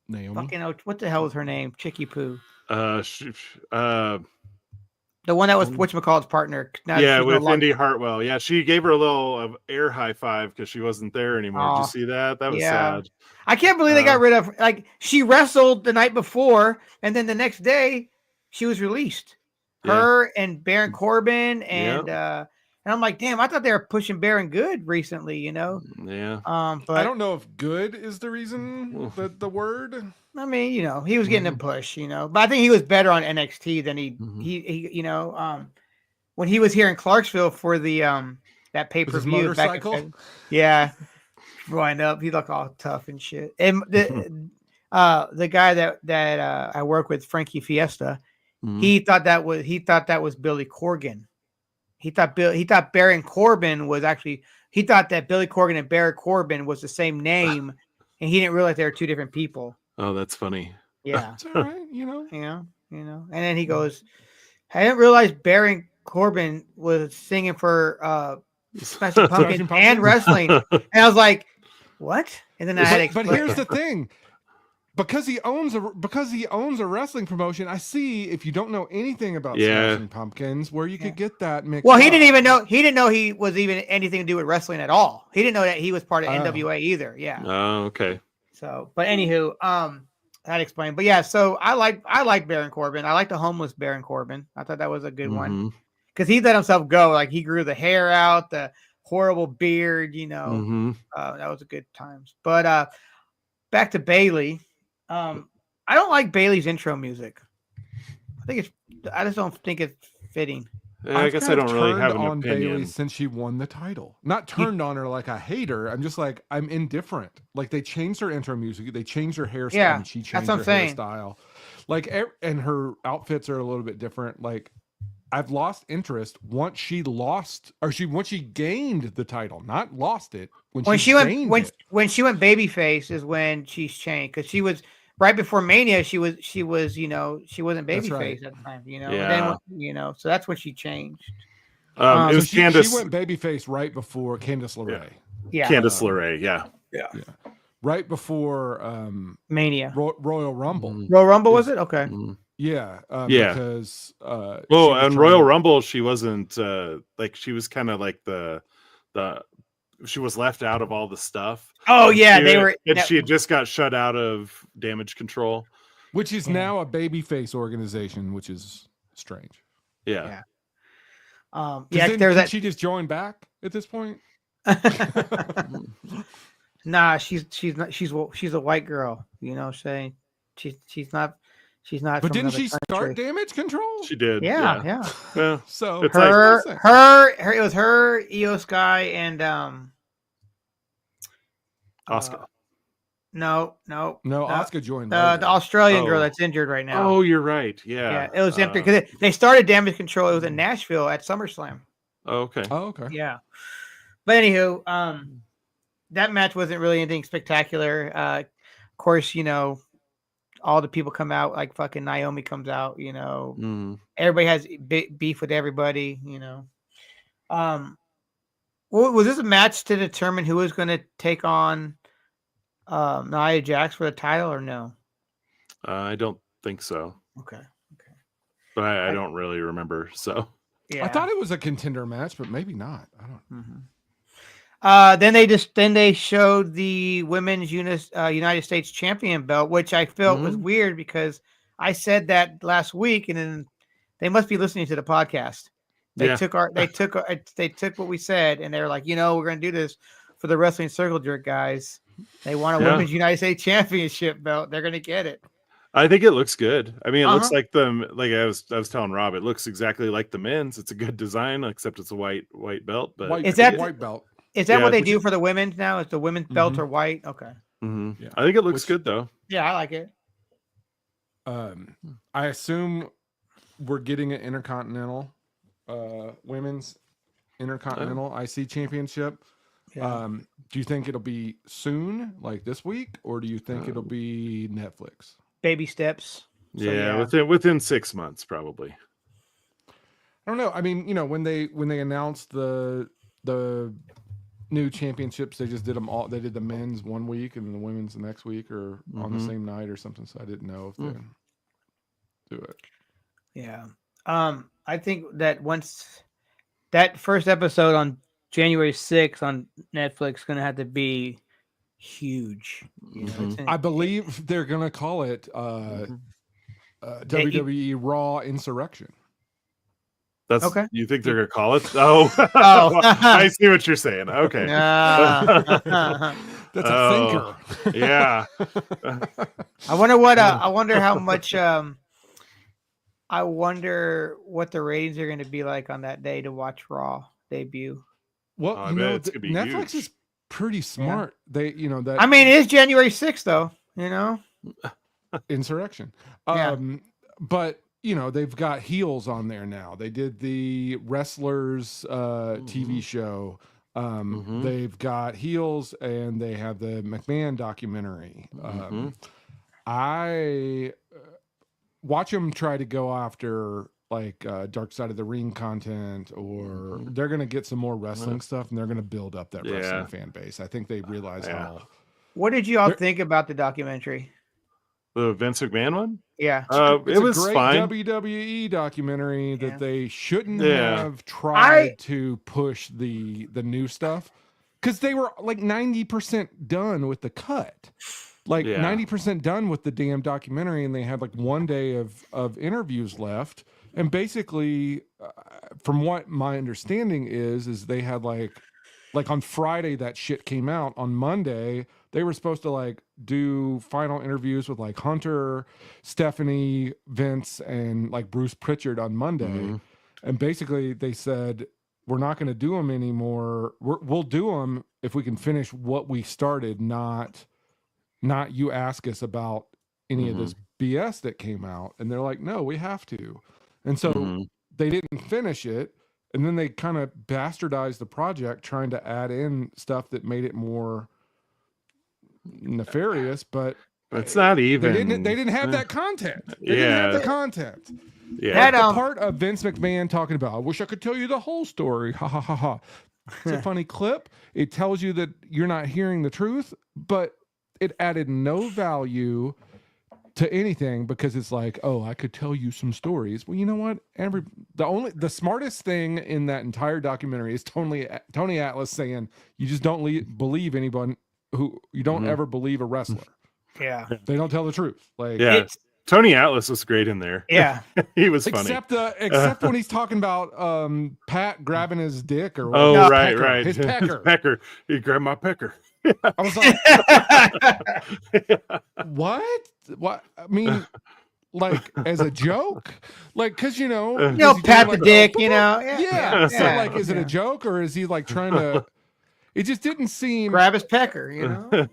Naomi. fucking what the hell was her name? Chicky Poo. The one that was whatchamacallit's partner. With Indy Hartwell. Yeah, she gave her a little air high five because she wasn't there anymore. Did you see that? That was sad. I can't believe they got rid of like she wrestled the night before, and then the next day she was released. Her and Baron Corbin and I'm like, damn, I thought they were pushing Baron good recently, you know? Yeah. But I don't know if good is the reason the word. I mean, you know, he was getting a push, you know, but I think he was better on NXT than he you know, when he was here in Clarksville for the that pay-per-view back wind up, he looked all tough and shit. And the guy that I work with, Frankie Fiesta, he thought that was Billy Corgan. He thought Baron Corbin was actually, he thought that Billy Corgan and Baron Corbin was the same name, and he didn't realize they were two different people. Oh, that's funny. Yeah. It's all right, you know. Yeah, you know. And then he goes, I didn't realize Baron Corbin was singing for Smashing Pumpkins and wrestling. And I was like, what? And then I had to But here's the thing. Because he owns a wrestling promotion, I see if you don't know anything about Smashing Pumpkins, where you could get that mixed. Well, he didn't know he was even anything to do with wrestling at all. He didn't know that he was part of NWA either. Yeah. Oh, okay. So, but anywho, that explained. But yeah, so I like Baron Corbin. I like the homeless Baron Corbin. I thought that was a good one because he let himself go. Like he grew the hair out, the horrible beard. You know, that was a good times. But back to Bailey. I don't like Bailey's intro music. I just don't think it's fitting. I guess I don't really have an opinion. Bailey since she won the title. Not turned on her like I hate her. I'm just like, I'm indifferent. Like they changed her intro music. They changed her hairstyle. Yeah, and she changed her hairstyle. Like, and her outfits are a little bit different. Like I've lost interest once she gained the title, not lost it. When she went babyface is when she's changed, because she was right before Mania. She was you know, she wasn't babyface at the time, you know. And then you know, so that's when she changed. It was Candice. She went babyface right before Candice LeRae. Yeah. Candice LeRae. Yeah. Right before Mania. Royal Rumble. Royal Rumble was it? Okay. Yeah. Because and Royal Rumble, she wasn't like, she was kind of like the she was left out of all the stuff. Oh yeah, she had just got shut out of Damage Control, which is now a babyface organization, which is strange. Yeah. Did she just join back at this point? Nah, she's a white girl, you know what I'm saying? She's not. But didn't she start Damage Control? She did. Yeah. So it's her it was her, Io Sky, and Oscar. No, Oscar joined the Australian girl that's injured right now. Oh, you're right. Yeah. It was empty because they started Damage Control. It was in Nashville at SummerSlam. Oh, okay. Yeah. But anywho, that match wasn't really anything spectacular. Of course, you know, all the people come out, like fucking Naomi comes out, you know. Everybody has beef with everybody, you know. Was this a match to determine who was going to take on Nia Jax for the title or no? I don't think so. Okay. But I don't really remember. So yeah, I thought it was a contender match, but maybe not. I don't. Then they showed the women's United States champion belt, which I felt was weird because I said that last week, and then they must be listening to the podcast. They took what we said, and they were like, we're going to do this for the Wrestling Circle Jerk guys. They want a women's United States championship belt. They're going to get it. I think it looks good. I mean, it looks like like I was telling Rob, it looks exactly like the men's. It's a good design, except it's a white belt. But is that white belt? Is that what they do for the women's now? Is the women's belt are white? Okay. Yeah. I think it looks good though. Yeah, I like it. I assume we're getting an intercontinental, women's intercontinental IC championship. Yeah. Do you think it'll be soon, like this week, or do you think it'll be Netflix? Baby steps. Within 6 months, probably. I don't know. I mean, when they announced the new championships, they just did them all. They did the men's one week and the women's the next week, or on the same night or something. So I didn't know if they do it. Yeah. I think that once that first episode on January 6th on Netflix is going to have to be huge. I believe they're going to call it WWE Raw Insurrection. That's okay. You think they're going to call it? Oh, I see what you're saying. Okay. That's a thinker. Yeah. I wonder how much. I wonder what the ratings are going to be like on that day to watch Raw debut. Well, Netflix is pretty smart. Yeah. They, that. I mean, it is January 6th, though. Insurrection. Yeah. But they've got heels on there now. They did the Wrestlers TV show. They've got heels, and they have the McMahon documentary. I watch them try to go after like Dark Side of the Ring content, or they're going to get some more wrestling stuff, and they're going to build up that wrestling fan base. I think they realize how. What did you all think about the documentary? The Vince McMahon one? Yeah. It was a great fine. WWE documentary that they shouldn't have tried to push the new stuff, because they were like 90% done with the cut. 90% done with the damn documentary, and they had like one day of interviews left. And basically, from what my understanding is they had like on Friday that shit came out. On Monday, they were supposed to like do final interviews with like Hunter, Stephanie, Vince, and like Bruce Pritchard on Monday. And basically they said, we're not going to do them anymore. We'll do them if we can finish what we started, not you ask us about any of this BS that came out. And they're like, no, we have to. And so they didn't finish it. And then they kind of bastardized the project, trying to add in stuff that made it more nefarious, but it's not even. They didn't have that content. They didn't have the content. Yeah. The part of Vince McMahon talking about, I wish I could tell you the whole story. Ha ha ha ha. It's a funny clip. It tells you that you're not hearing the truth, but it added no value to anything, because it's like, oh, I could tell you some stories. Well, you know what? The smartest thing in that entire documentary is Tony Atlas saying, you just don't believe anyone who you don't ever believe a wrestler. Yeah. They don't tell the truth. Like, Tony Atlas was great in there. Yeah. He was funny. Except when he's talking about Pat grabbing his dick or right. His pecker. Pecker. He grabbed my pecker. I was like, what? I mean, like, as a joke? Like, because, pat the dick, Yeah. So, like, is it a joke, or is he, like, trying to... It just didn't seem... Grab his pecker,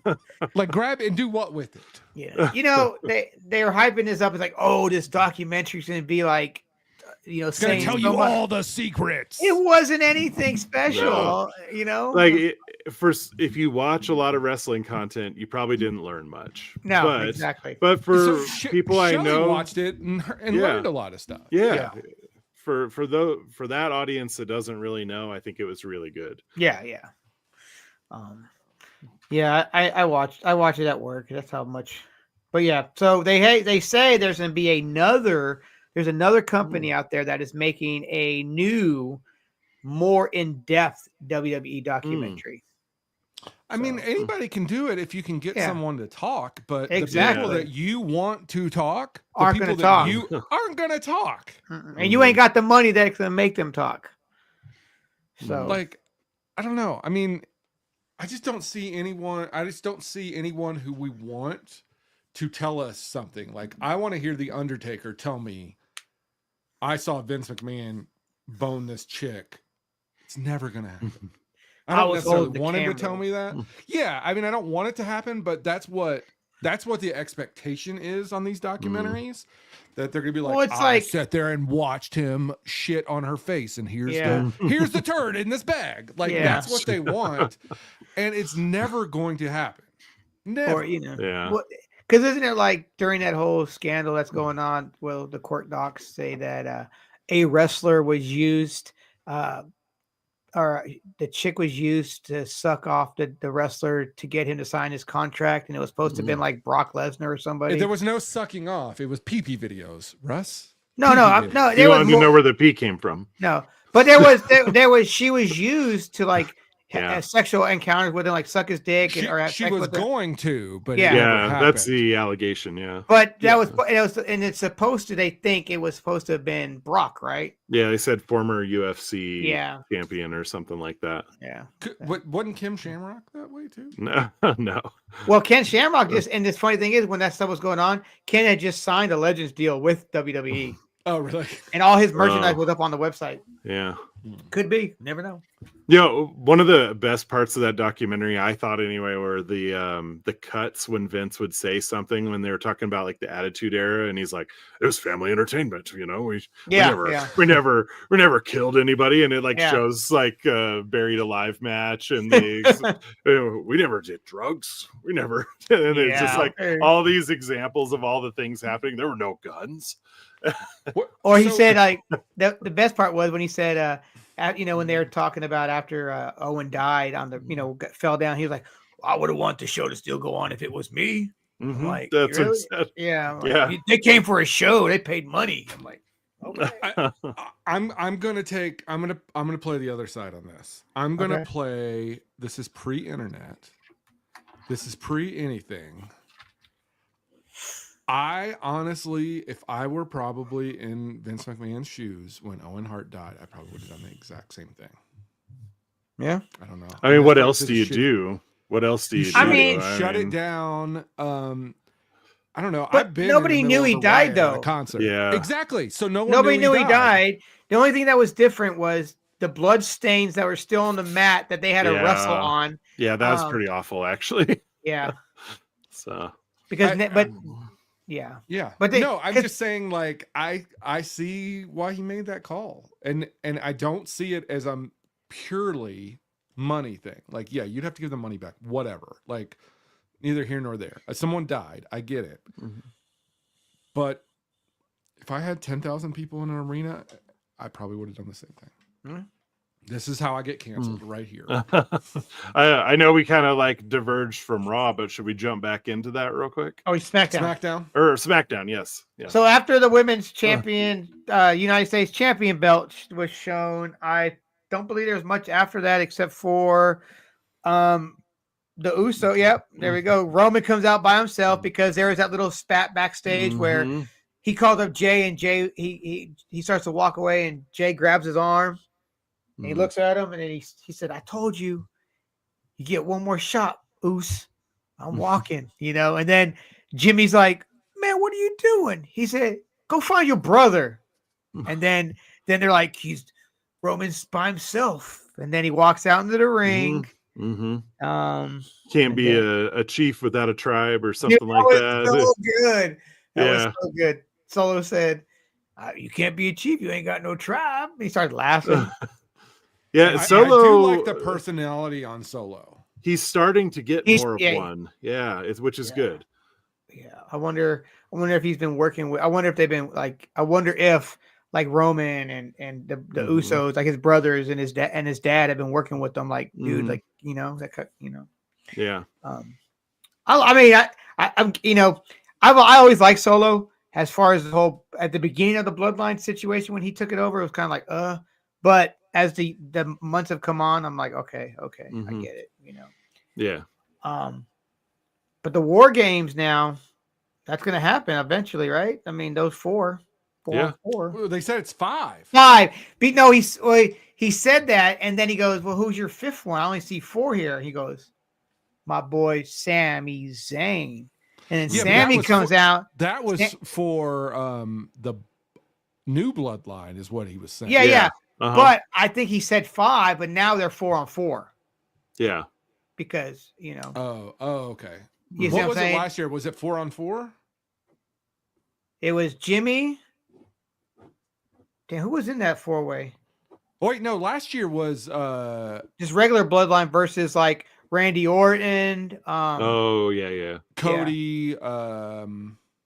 Like, grab and do what with it? Yeah. They were hyping this up. It's like, oh, this documentary's going to be like, it's going to tell you all the secrets. It wasn't anything special, Like, if you watch a lot of wrestling content, you probably didn't learn much. No, exactly. But for people I know, watched it and learned a lot of stuff. Yeah. For that audience that doesn't really know, I think it was really good. Yeah. I watched it at work. That's how much. But yeah, so they say there's going to be another company out there that is making a new, more in-depth WWE documentary. I mean, anybody can do it if you can get someone to talk, but the people that you want to talk, aren't going to talk. You aren't going to talk. And you ain't got the money that's going to make them talk. So, like, I don't know. I mean, I just don't see anyone. I just don't see anyone who we want to tell us something. Like, I want to hear the Undertaker tell me, I saw Vince McMahon bone this chick. It's never going to happen. I don't necessarily want him to tell me that. Yeah, I mean, I don't want it to happen, but that's what the expectation is on these documentaries. That they're gonna be like, I sat there and watched him shit on her face, and here's the turd in this bag. Like that's what they want, and it's never going to happen. Never. Or, because isn't it like during that whole scandal that's going on? Well, the court docs say that a wrestler was used. Or the chick was used to suck off the wrestler to get him to sign his contract, and it was supposed to have been like Brock Lesnar or somebody. There was no sucking off. It was pee-pee videos, Russ. No. You wanted to know where the pee came from. No, but there was she was used to like have sexual encounters with him, like suck his dick, she was going to, but that's the allegation. Yeah, but and it's supposed to. They think it was supposed to have been Brock, right? Yeah, they said former UFC champion or something like that. Yeah, wasn't Kim Shamrock that way too? No. Well, Ken Shamrock and this funny thing is when that stuff was going on, Ken had just signed a Legends deal with WWE. Oh, really? And all his merchandise was up on the website. Yeah. Could be. Never know. One of the best parts of that documentary, I thought anyway, were the cuts when Vince would say something when they were talking about like the Attitude Era, and he's like, "It was family entertainment, we never killed anybody," and it shows like a buried alive match, and we never did drugs, we never, and it's just like all these examples of all the things happening. There were no guns. Or he said like the best part was when he said when they were talking about after Owen died on the fell down, he was like, I would have wanted the show to still go on if it was me. Mm-hmm. Like, that's really? What like, they came for a show, they paid money. I'm like, okay. I'm gonna play the other side on this. I'm gonna play, this is pre-internet, this is pre-anything. I honestly, if I were probably in Vince McMahon's shoes when Owen Hart died, I probably would have done the exact same thing. Yeah. I don't know. I mean, what else do you do? What else do you do? I mean, shut it down. I don't know. But nobody knew he died though. Concert. Yeah. Exactly. So nobody knew he died. The only thing that was different was the blood stains that were still on the mat that they had to wrestle on. Yeah, that was pretty awful, actually. Yeah. So yeah. But I'm just saying, like, I see why he made that call. And I don't see it as a purely money thing. Like, yeah, you'd have to give the money back, whatever. Like, neither here nor there. Someone died. I get it. Mm-hmm. But if I had 10,000 people in an arena, I probably would have done the same thing. Mm-hmm. This is how I get canceled right here. I know we kind of like diverged from Raw, but should we jump back into that real quick? Oh, SmackDown. SmackDown, yes. Yeah. So after the women's champion, United States champion belt was shown, I don't believe there was much after that except for the Uso. Yep, there we go. Roman comes out by himself because there was that little spat backstage where he called up Jay, and Jay he starts to walk away, and Jay grabs his arm. And he looks at him, and then he said, I told you, you get one more shot, Oos. I'm walking, And then Jimmy's like, man, what are you doing? He said, go find your brother. And then they're like, Roman's by himself. And then he walks out into the ring. Mm-hmm. Can't be a chief without a tribe or something like that. So good. That was so good. Solo said, you can't be a chief. You ain't got no tribe. He started laughing. Yeah, Solo. I do like the personality on Solo. He's starting to get more of one. Yeah, which is good. Yeah, I wonder if he's been working with. I wonder if they've been like. I wonder if like Roman and the Usos, like his brothers and his dad have been working with them. Like, dude, like Yeah. I always liked Solo as far as the whole at the beginning of the Bloodline situation when he took it over. It was kind of like but as the months have come on, I'm like, okay, I get it, Yeah. But the War Games now, that's going to happen eventually, right? I mean, those four Yeah. on four. Well, they said it's 5. But no, he said that, and then he goes, "Well, who's your 5th one? I only see 4 here." He goes, "My boy Sami Zayn," and then Sami comes out. That was for the new bloodline, is what he was saying. Yeah. But I think he said 5, but now they're 4 on 4. Yeah. Because you know. Oh, okay. You what was it last year? Was it 4 on 4? It was Jimmy. Damn, who was in that 4-way? Oh wait, no. Last year was just regular bloodline versus like Randy Orton. Cody. Was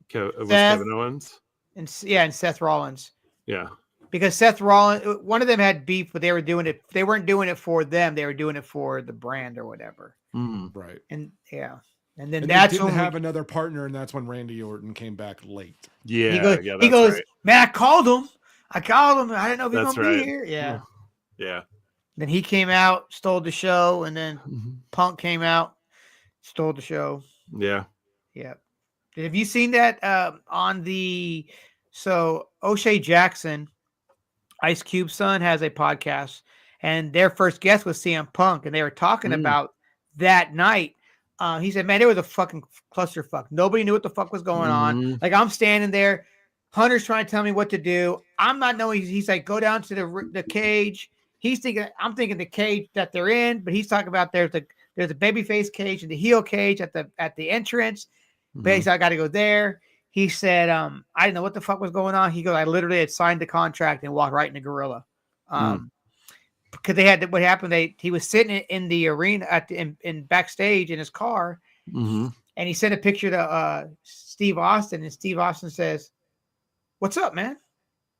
Kevin Owens and Seth Rollins. Yeah. Because Seth Rollins, one of them had beef, but they were doing it. They weren't doing it for them. They were doing it for the brand or whatever. Right. And then that's when have another partner, and that's when Randy Orton came back late. Yeah. He goes, right. Man, I called him. I didn't know if he was gonna be here. Yeah. Yeah. Then he came out, stole the show, and then Punk came out, stole the show. Yeah. Yeah. Have you seen that on the O'Shea Jackson, Ice Cube's son, has a podcast, and their first guest was CM Punk, and they were talking about that night. He said, man, it was a fucking clusterfuck. Nobody knew what the fuck was going on. Like, I'm standing there, Hunter's trying to tell me what to do. I'm not knowing. He's like, go down to the cage. I'm thinking the cage that they're in, but he's talking about there's a babyface cage and the heel cage at the entrance. But he said, I got to go there. He said, I didn't know what the fuck was going on. He goes, I literally had signed the contract and walked right in the gorilla. Because they had what happened. He was sitting in the arena in backstage in his car, and he sent a picture to Steve Austin, and Steve Austin says, "What's up, man?"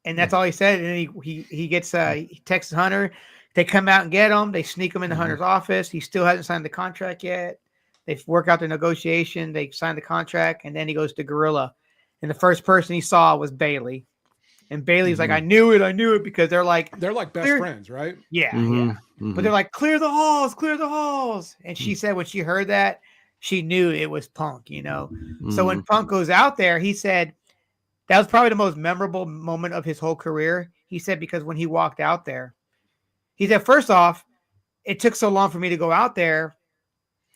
And that's all he said. And he gets he texts Hunter. They come out and get him. They sneak him into Hunter's office. He still hasn't signed the contract yet. They work out the negotiation. They sign the contract, and then he goes to Gorilla. And the first person he saw was Bailey. And Bailey's like, I knew it because they're like best friends, right? Yeah, yeah. But they're like, clear the halls. And she said when she heard that, she knew it was Punk, you know. So when Punk goes out there, he said that was probably the most memorable moment of his whole career. He said because when he walked out there, he said, first off, it took so long for me to go out there.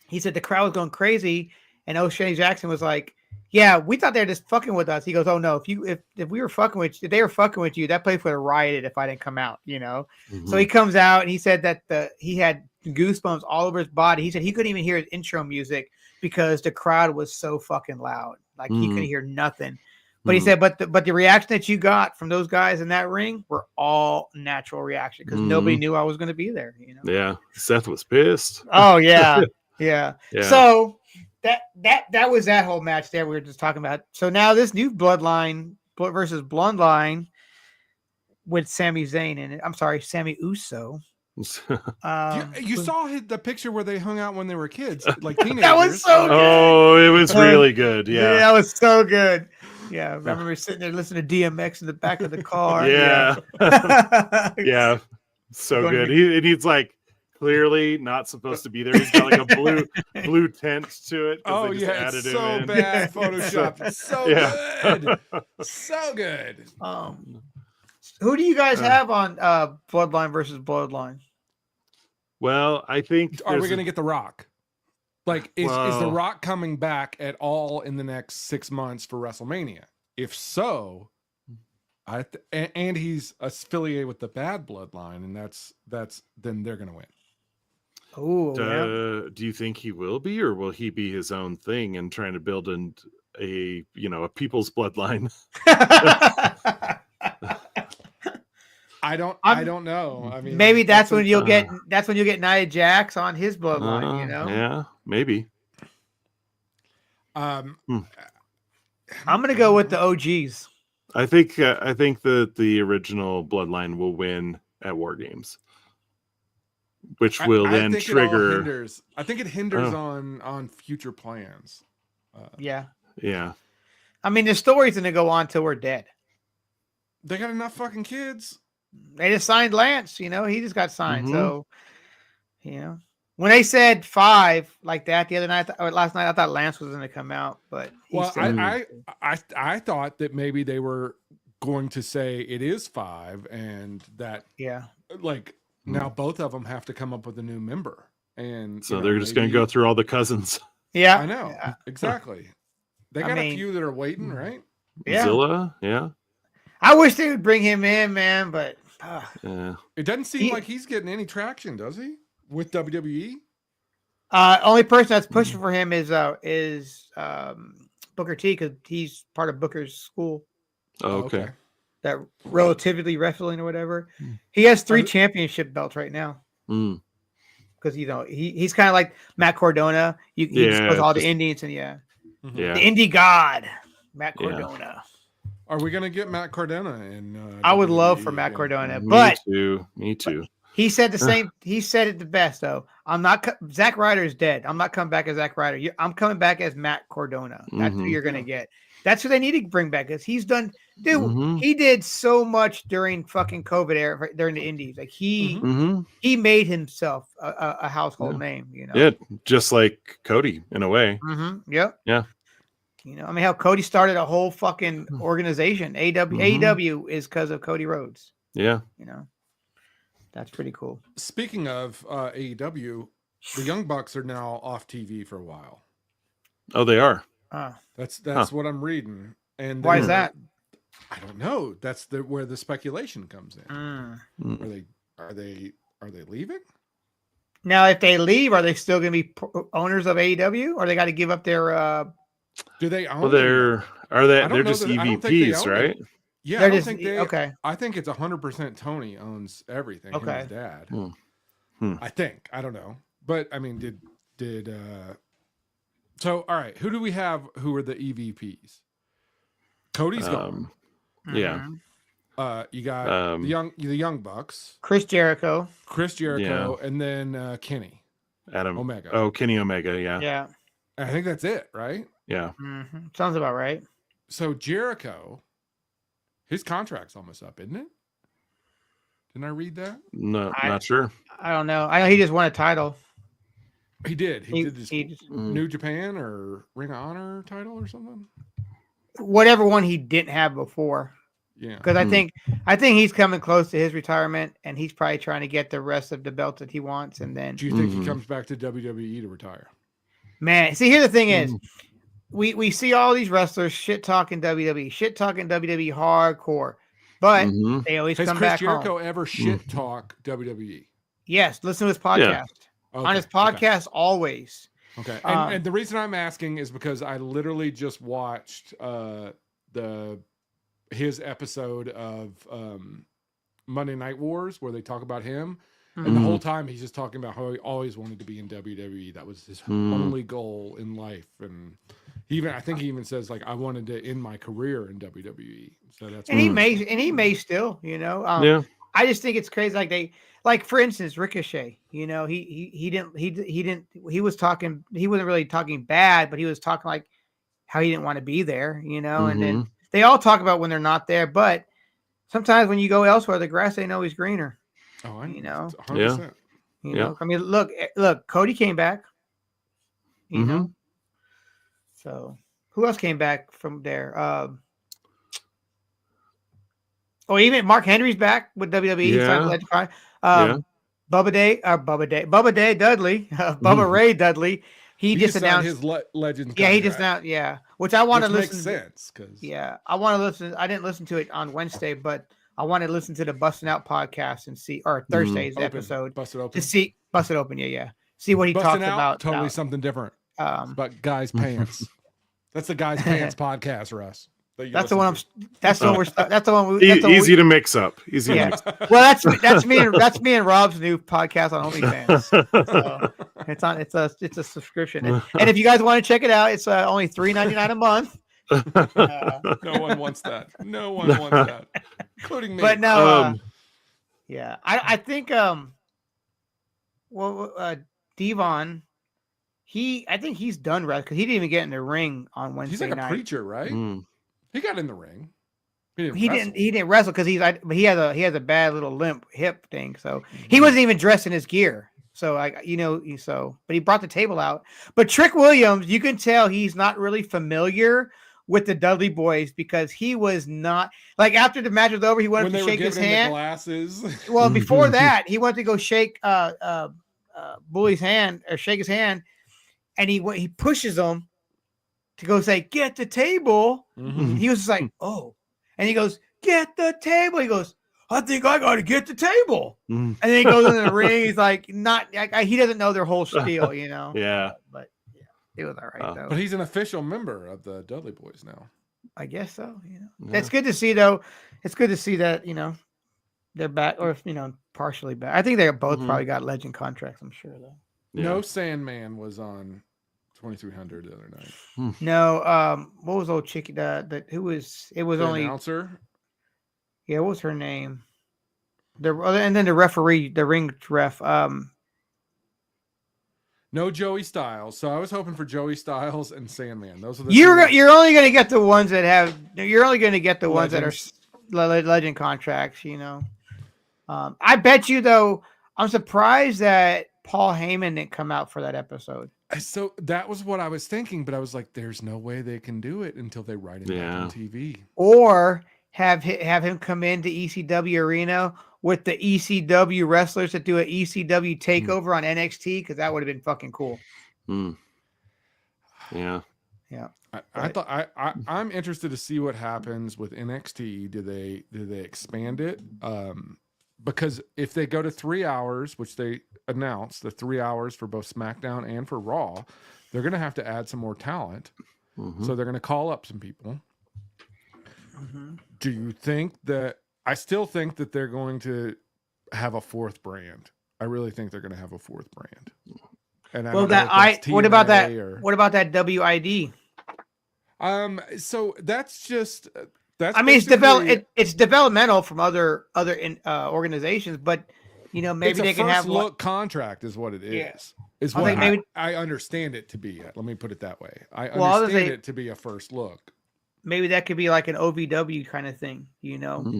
He said the crowd was going crazy, and O'Shea Jackson was like, yeah, we thought they were just fucking with us. He goes, oh no, if we were fucking with you, if they were fucking with you, that place would have rioted if I didn't come out, you know? So he comes out and he said that he had goosebumps all over his body. He said he couldn't even hear his intro music because the crowd was so fucking loud. Like he couldn't hear nothing. But he said, but the reaction that you got from those guys in that ring were all natural reaction because nobody knew I was going to be there, you know? Yeah. Seth was pissed. Oh yeah. Yeah. So that was that whole match there we were just talking about. So now this new bloodline versus bloodline with Sami Zayn and I'm sorry, Sami Uso. You saw the picture where they hung out when they were kids, like teenagers. That was so good. Oh, it was really good. Yeah, that was so good. Yeah, I remember sitting there listening to DMX in the back of the car. Yeah, yeah, so good. He's like clearly not supposed to be there. He's got like a blue tent to it. Oh yeah, it's so bad Photoshop. So good, so good. Who do you guys have on Bloodline versus Bloodline? Well, I think are we going to get The Rock? Like, is The Rock coming back at all in the next 6 months for WrestleMania? If so, and he's affiliated with the Bad Bloodline, and that's then they're going to win. Oh, do you think he will be, or will he be his own thing and trying to build a people's bloodline? I don't know. I mean, maybe that's when you'll get Nia Jax on his bloodline. You know, yeah, maybe. I'm gonna go with the OGs. I think that the original bloodline will win at War Games, which will then trigger. I think it hinders on future plans. Yeah. I mean, the story's gonna go on till we're dead. They got enough fucking kids. They just signed Lance, you know, he just got signed. So, you know, When they said 5 like that the other night or last night, I thought Lance was going to come out, but well, I thought that maybe they were going to say it is 5, and that like now both of them have to come up with a new member, and so they're just going to go through all the cousins. Yeah, I know exactly. They got a few that are waiting, right? Yeah, Zilla, yeah. I wish they would bring him in, man, but it doesn't seem like he's getting any traction, does he? With WWE, only person that's pushing for him is Booker T, because he's part of Booker's school. Oh, okay. That relatively wrestling or whatever. He has 3 championship belts right now. Because he's kind of like Matt Cardona. He just goes all the Indians and the indie god, Matt Cardona. Are we gonna get Matt Cardona in? I would love for Matt Cardona, but me too. He said the same. He said it the best though. I'm not. Zack Ryder is dead. I'm not coming back as Zack Ryder. I'm coming back as Matt Cardona. That's who you're gonna get. That's who they need to bring back, because he's done. Dude, he did so much during fucking COVID era, during the Indies. Like he made himself a household name. Yeah, just like Cody in a way. Yep. Yeah. I mean, how Cody started a whole fucking organization. AEW is because of Cody Rhodes. Yeah. That's pretty cool. Speaking of AEW, the Young Bucks are now off TV for a while. Oh, they are. That's what I'm reading. And why is that? I don't know. That's where the speculation comes in. Are they leaving? Now, if they leave, are they still going to be owners of AEW, or they got to give up their? Do they own? Well, they're just EVPs, right? Yeah, they're okay. I think it's 100% Tony owns everything. Okay, his dad. I think. I don't know, but I mean, did so? All right, who do we have? Who are the EVPs? Cody's gone. Yeah. You got the young Bucks, Chris Jericho, and then Kenny Omega. Oh, Kenny Omega. Yeah. I think that's it, right? Yeah. Sounds about right. So Jericho, his contract's almost up, isn't it? Didn't I read that? No, not sure. I don't know. I know he just won a title. He did. He did this New Japan or Ring of Honor title or something. Whatever one he didn't have before. Yeah. Because I think he's coming close to his retirement, and he's probably trying to get the rest of the belts that he wants. And then, do you think he comes back to WWE to retire? Man, see, here the thing is, we see all these wrestlers shit talking WWE hardcore, but they always come back home. Has Chris Jericho ever shit talk WWE? Yes, listen to his podcast. Yeah. Okay, on his podcast, always. Okay, and the reason I'm asking is because I literally just watched his episode of Monday Night Wars where they talk about him. And the whole time he's just talking about how he always wanted to be in WWE. That was his only goal in life. And I think he even says, like, I wanted to end my career in WWE. So that's he may still, I just think it's crazy. Like for instance, Ricochet, he wasn't really talking bad, but he was talking like how he didn't want to be there, and then they all talk about when they're not there, but sometimes when you go elsewhere, the grass ain't always greener. Oh, I know. 100%. I mean, look, Cody came back. So who else came back from there? Even Mark Henry's back with WWE. Bubba Ray Dudley. He just announced his Legends. Yeah, he just announced. Yeah, which I want to listen. Makes sense because I want to listen. I didn't listen to it on Wednesday, but I want to listen to the Bustin' Out podcast and see, or Thursday's episode. Bust It Open. To see Bust It Open. Yeah. See what he talks about. Totally something different. About guys' pants. That's the guys' pants podcast, Russ. That's the one. That's the one. That's the one. Easy to mix up. Easy. To mix up. Well, that's me and Rob's new podcast on OnlyFans. So it's a subscription, and if you guys want to check it out, it's only $3.99 a month. No one wants that. No one wants that, including me. But no, I think Devon, I think he's done right because he didn't even get in the ring on Wednesday night. He's like a preacher, right? He got in the ring. He didn't wrestle because he has a bad little limp hip thing, so he wasn't even dressed in his gear. So but he brought the table out. But Trick Williams, you can tell he's not really familiar with the Dudley Boys because he was not like after the match was over, he went to shake his hand. Glasses. Well, before that, he went to go shake Bully's hand or shake his hand, and he pushes him to go say, "Get the table." Mm-hmm. He was just like, "Oh," and he goes, "Get the table." He goes, "I think I got to get the table." And then he goes into the ring. He's like, he doesn't know their whole spiel, Yeah. But it was all right though. But he's an official member of the Dudley Boys now. I guess so. Yeah. That's good to see though. It's good to see that they're back, or partially back. I think they both probably got legend contracts. I'm sure though. Yeah. No Sandman was on 2300 the other night. No, what was old Chicky? Who was? It was the only announcer. Yeah, what was her name? And then the referee, the ring ref. No Joey Styles. So I was hoping for Joey Styles and Sandman. Those are the you're only going to get the ones that have. You're only going to get the ones that are legend contracts. I bet you though. I'm surprised that Paul Heyman didn't come out for that episode. So that was what I was thinking, but I was like, "There's no way they can do it until they write it back on TV." Or have him come into ECW Arena with the ECW wrestlers that do an ECW takeover on NXT, because that would have been fucking cool. Yeah. I'm interested to see what happens with NXT. Do they expand it? Because if they go to 3 hours, which they announced the 3 hours for both SmackDown and for Raw, they're going to have to add some more talent. So they're going to call up some people. Do you think that? I still think that they're going to have a fourth brand. I really think they're going to have a fourth brand. And what about that? What about that WID? So that's just I mean, it's developmental from other organizations, but maybe they can have look contract is what it is. Yeah. Is what I understand it to be. Let me put it that way. I understand it to be a first look. Maybe that could be like an OVW kind of thing, because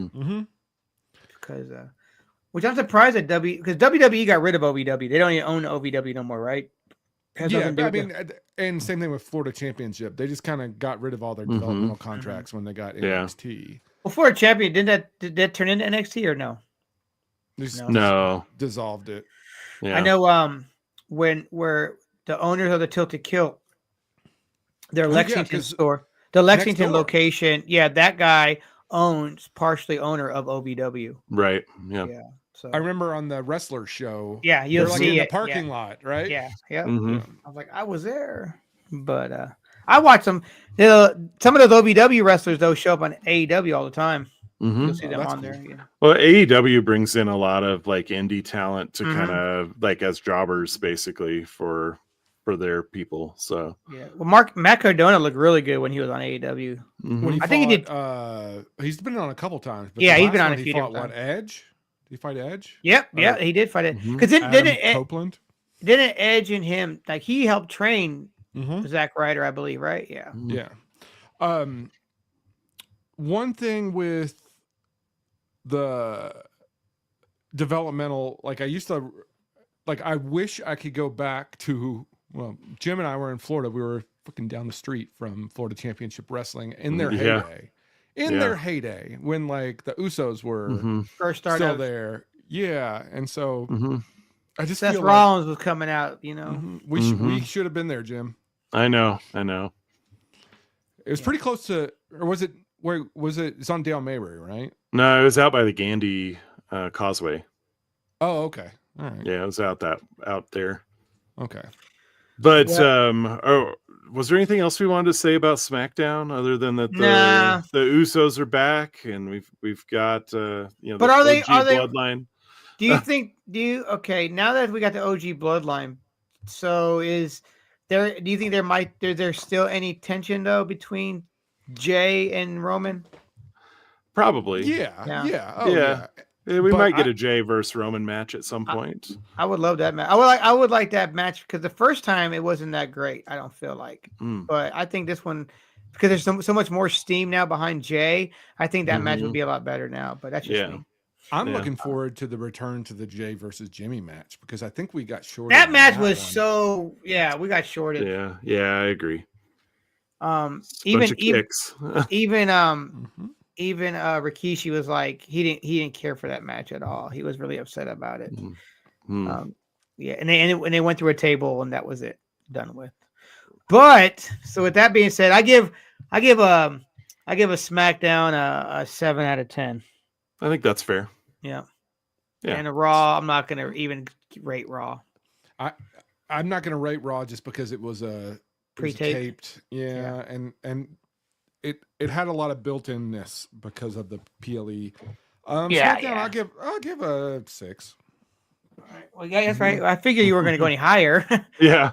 which I'm surprised at because WWE got rid of OVW. They don't even own OVW no more, right? And same thing with Florida Championship. They just kind of got rid of all their developmental contracts when they got NXT. Well, Florida Champion did that turn into NXT or no? No, dissolved it. Yeah. I know. Where the owners of the Tilted Kilt, their Lexington store. The Lexington location, that guy owns partially owner of OVW. Right. Yeah. Yeah. So I remember on the wrestler show. Yeah, you'll see in the parking lot, right? Yeah. Yeah. I was like, I was there, but I watch them. Some of those OVW wrestlers though show up on AEW all the time. You'll see them on there. Yeah. Well, AEW brings in a lot of like indie talent to kind of like as jobbers, basically for their people. So well, Matt Cardona looked really good when he was on AEW. I think he did. He's been on a couple times. But he's been on a few times. What, Edge? Did he fight Edge? Yep. He did fight it. Because didn't Copeland? Didn't Edge and him like he helped train Zack Ryder, I believe, right? Yeah. Yeah. One thing with the developmental, like I used to, like I wish I could go back to. Well, Jim and I were in Florida. We were fucking down the street from Florida Championship Wrestling in their heyday. Their heyday, when like the Usos were first started still there. Yeah. And so I just Seth feel Rollins was coming out, We should have been there, Jim. I know. It was pretty close to, or was it, where was it? It's on Dale Maybury, right? No, it was out by the Gandy Causeway. Oh, okay. All right. Yeah, it was out there. Okay. But was there anything else we wanted to say about SmackDown other than that the Usos are back and we've got but the are they bloodline? Do you think now that we got the OG bloodline, so do you think there's still any tension though between Jay and Roman? Probably. Yeah. We might get a Jay versus Roman match at some point. I would love that match. I would like that match because the first time it wasn't that great. I don't feel like, but I think this one, because there's so much more steam now behind Jay. I think that match would be a lot better now. But that's just me. I'm Yeah. looking forward to the return to the Jay versus Jimmy match because I think we got shorted. That on match that was one. so we got shorted. Yeah, I agree. Even Bunch of kicks. even Mhm. even Rikishi was like he didn't care for that match at all. He was really upset about it. Yeah, and they went through a table and that was it, done with. But so with that being said, I give a SmackDown a 7 out of 10. I think that's fair. Yeah. Yeah. And a Raw, I'm not gonna even rate Raw. I'm not going to rate Raw just because it was Pre-taped. Yeah, and it had a lot of built-inness because of the PLE. SmackDown, I'll give a 6. All right. Well, yeah, that's right. I figure you were going to go any higher. Yeah.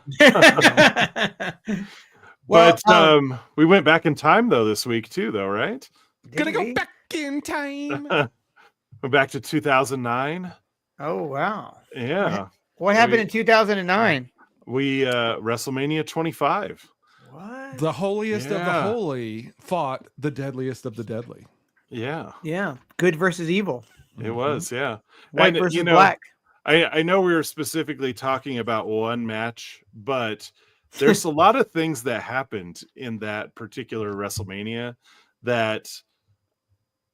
Well, But we went back in time though this week too, though, right? Gonna go back in time. Went back to 2009. Oh wow. Yeah. What happened in 2009? We WrestleMania 25. What? The holiest of the Yeah. holy fought the deadliest of the deadly. Yeah. Yeah. Good versus evil. It was, yeah. White And, versus black. I know we were specifically talking about one match, but there's a lot of things that happened in that particular WrestleMania that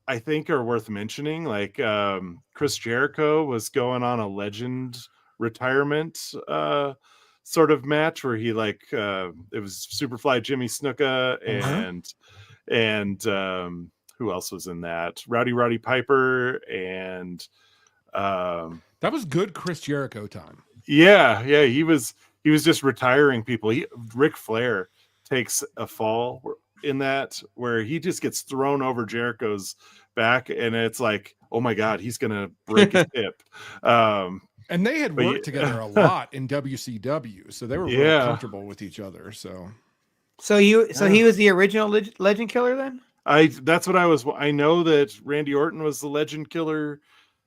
I think are worth mentioning. Like Chris Jericho was going on a legend retirement sort of match where he it was Superfly Jimmy Snuka and who else was in that? Roddy Piper and That was good Chris Jericho time. yeah, he was just retiring people. Ric Flair takes a fall in that where he just gets thrown over Jericho's back, and it's like, oh my god, he's gonna break his hip. And they had worked together a lot in WCW, so they were really comfortable with each other. So he was the original legend killer then? That's what I know that Randy Orton was the legend killer.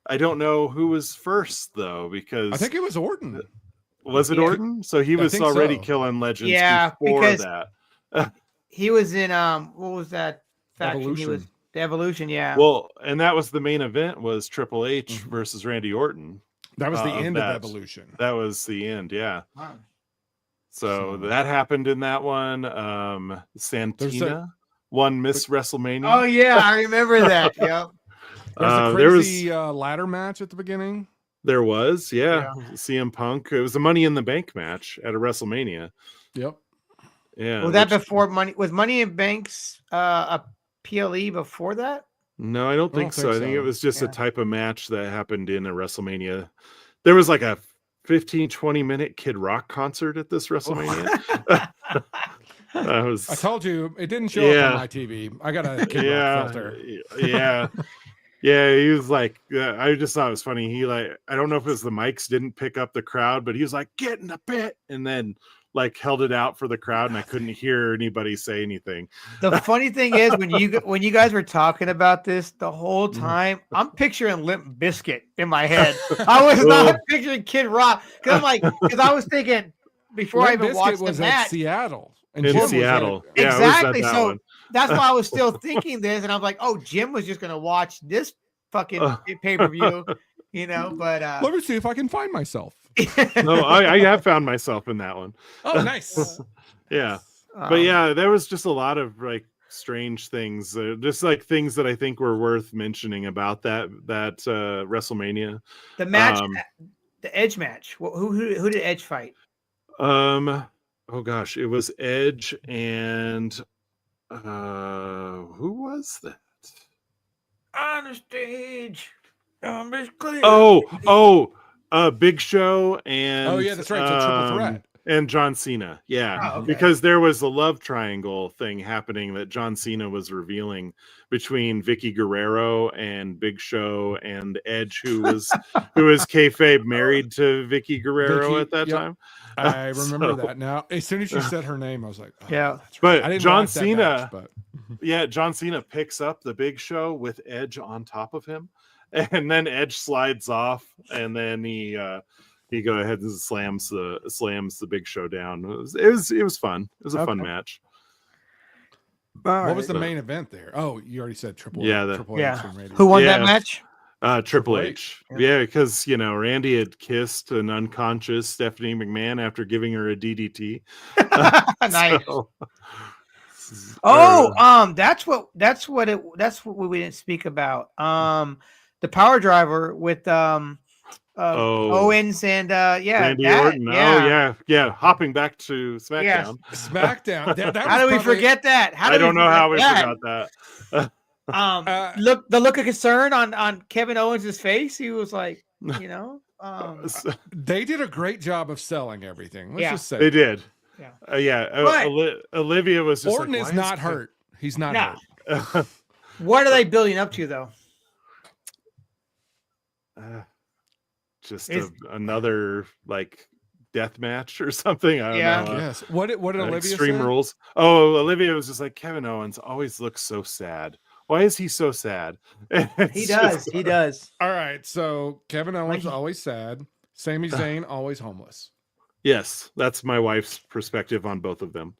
I don't know who was first though, because I think it was Orton. Was it Orton? So he was already killing legends before because that. He was in what was that faction? Evolution. He was the Evolution, yeah. Well, and that was the main event was Triple H versus Randy Orton. That was the end of Evolution. That was the end, yeah. Wow. So that happened in that one. Santina won Miss WrestleMania. Oh yeah, I remember that. Yep. There was a crazy ladder match at the beginning. There was, yeah. CM Punk. It was a Money in the Bank match at a WrestleMania. Yep. Yeah. Was that before Money? Was Money in Banks a PLE before that? No, I don't think so. I think it was just a type of match that happened in a WrestleMania. There was like a 15-20 minute Kid Rock concert at this WrestleMania. I told you it didn't show up on my TV. I got a Kid Rock filter. Yeah. Yeah, he was like, I just thought it was funny. He I don't know if it was the mics didn't pick up the crowd, but he was like, get in the pit, and then held it out for the crowd, and I couldn't hear anybody say anything. The funny thing is when you guys were talking about this the whole time, I'm picturing Limp Bizkit in my head. I was not picturing Kid Rock because I was thinking before I even watched the match. At Seattle. In Seattle. Yeah, exactly. So that's why I was still thinking this, and I'm like, oh, Jim was just gonna watch this fucking pay-per-view, but let me see if I can find myself. No, I have found myself in that one. Oh, nice. Yeah. But yeah, there was just a lot of strange things, just things that I think were worth mentioning about that WrestleMania. The match, the Edge match. Who did Edge fight? Oh gosh, it was Edge and who was that? On the stage. Big Show and that's right. It's a triple threat. And John Cena. Yeah. Oh, okay. Because there was a love triangle thing happening that John Cena was revealing between Vicky Guerrero and Big Show and Edge, who was kayfabe married to Vicky Guerrero at that time. I remember that now. As soon as you said her name, I was like, yeah. That's right. But John Cena, John Cena picks up the Big Show with Edge on top of him, and then Edge slides off, and then he go ahead and slams the Big Show down. It was fun. It was a fun match. What was the main event there? Oh, you already said Triple H. Who won that match? Triple Triple H. H. Yeah, because Randy had kissed an unconscious Stephanie McMahon after giving her a DDT. Nice. So, That's what we didn't speak about. The power driver with Owens and Randy that, Orton. yeah. Oh yeah. Hopping back to SmackDown. SmackDown. That How was do we probably- forget that? I don't know how we forgot that. The look of concern on Kevin Owens' face. He was like, They did a great job of selling everything. Let's Yeah. just say They did. Yeah. But Olivia was just Orton like, is not hurt. He's not No. hurt. What are they building up to, though? Just Is- another like death match or something. I don't know. Yes. What did Olivia Extreme say? Rules. Oh, Olivia was just like, Kevin Owens always looks so sad. Why is he so sad? He does. He does. All right. So Kevin Owens Like- always sad. Sami Zayn always homeless. Yes, that's my wife's perspective on both of them.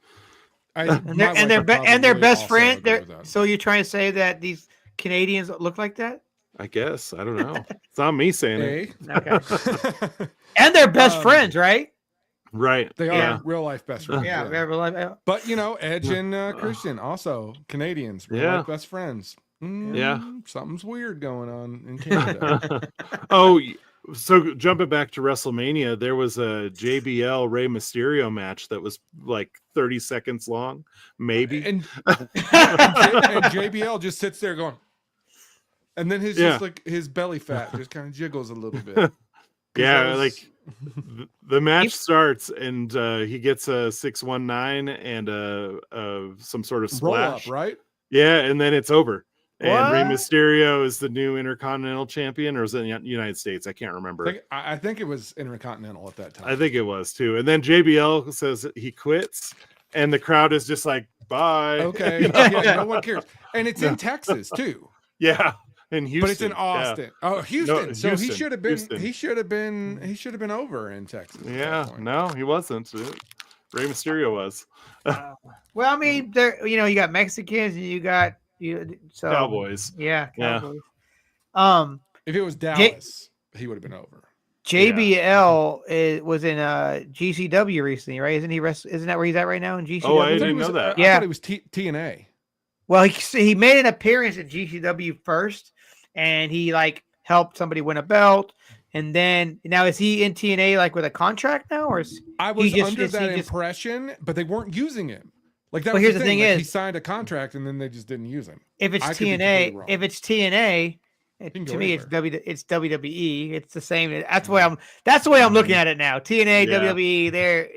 And they're best friend. So you're trying to say that these Canadians look like that? I guess. I don't know. It's not me saying it. Okay. And they're best friends, right? Right. They are Yeah. real life best friends. Yeah. But Edge and Christian also Canadians, real life best friends. Something's weird going on in Canada. So jumping back to WrestleMania, there was a JBL Rey Mysterio match that was like 30 seconds long, maybe. And JBL just sits there going, and then his belly fat just kind of jiggles a little bit. The match starts and he gets a 619 and some sort of splash, roll up, right? Yeah, and then it's over. And Rey What? Mysterio is the new Intercontinental Champion, or is it in the United States? I can't remember. I think it was Intercontinental at that time. I think it was too. And then JBL says he quits, and the crowd is just like, "Bye." Okay, yeah, no one cares, and it's in Texas too. Yeah, in Houston, but it's in Austin. Yeah. Oh, Houston. No, so Houston. he should have been. Houston. He should have been over in Texas. Yeah, no, he wasn't. Rey Mysterio was. Well, I mean, there. You got Mexicans and you got Cowboys. Yeah, Cowboys. If it was Dallas, he would have been over. JBL was in GCW recently, right? Isn't that where he's at right now in GCW? Oh, I didn't know that. I thought it was TNA. Well, he made an appearance at GCW first, and he helped somebody win a belt. And then now is he in TNA with a contract now, or is I was under that impression, but they weren't using him. That. Well, here's the thing: is he signed a contract and then they just didn't use him. If it's TNA, to me it's WWE. It's the same. That's the way I'm looking at it now. TNA, WWE, there,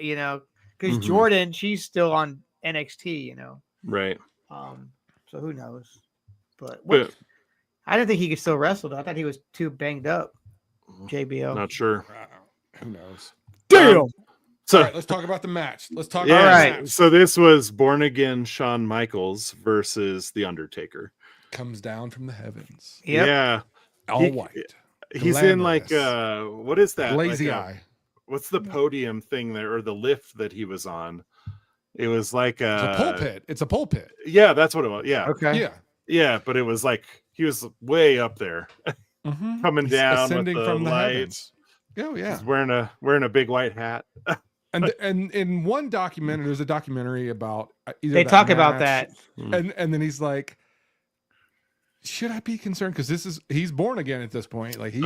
because Jordan, she's still on NXT, Right. So who knows? But I didn't think he could still wrestle though. I thought he was too banged up. JBL. Not sure. Who knows? Damn. So all right, let's talk about the match. Let's talk about the match. So this was Born Again Shawn Michaels versus The Undertaker. Comes down from the heavens. Yep. Yeah. All white. He's Glamorous. in what is that? Lazy eye. What's the podium thing there, or the lift that he was on? It was like it's a pulpit. It's a pulpit. Yeah, that's what it was. Yeah. Okay. Yeah. Yeah, but it was he was way up there, coming down ascending with the from the lights. heavens. Oh yeah. He's wearing a big white hat. And in one documentary, there's a documentary about they talk about that, and then he's like, should I be concerned because he's born again at this point, he's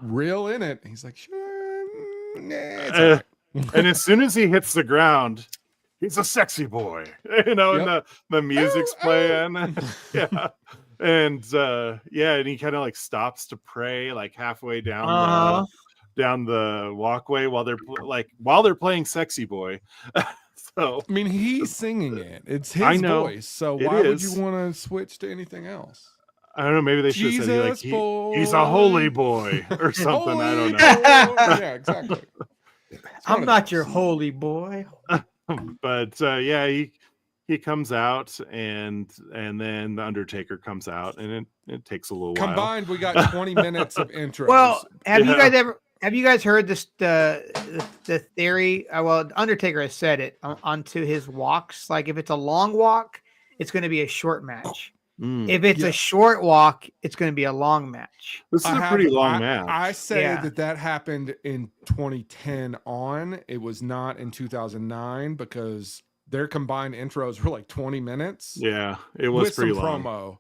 real in it. He's like, sure, it's all right. And as soon as he hits the ground, he's a sexy boy, and the music's playing. Yeah. And and he kind of stops to pray halfway down down the walkway while they're playing Sexy Boy. So I mean, he's singing it. It's his voice. So why would you want to switch to anything else? I don't know. Maybe they should have said he's a holy boy or something. I don't know. Yeah, exactly. I'm not your holy boy. But he comes out and then the Undertaker comes out, and it takes a little while. Combined, we got 20 minutes of intros. Well, have you guys heard this the theory? Well, Undertaker has said it onto his walks. If it's a long walk, it's going to be a short match. If it's a short walk, it's going to be a long match. This is a pretty long match. I say that happened in 2010 on. It was not in 2009 because their combined intros were like 20 minutes. Yeah, it was with pretty some long. promo.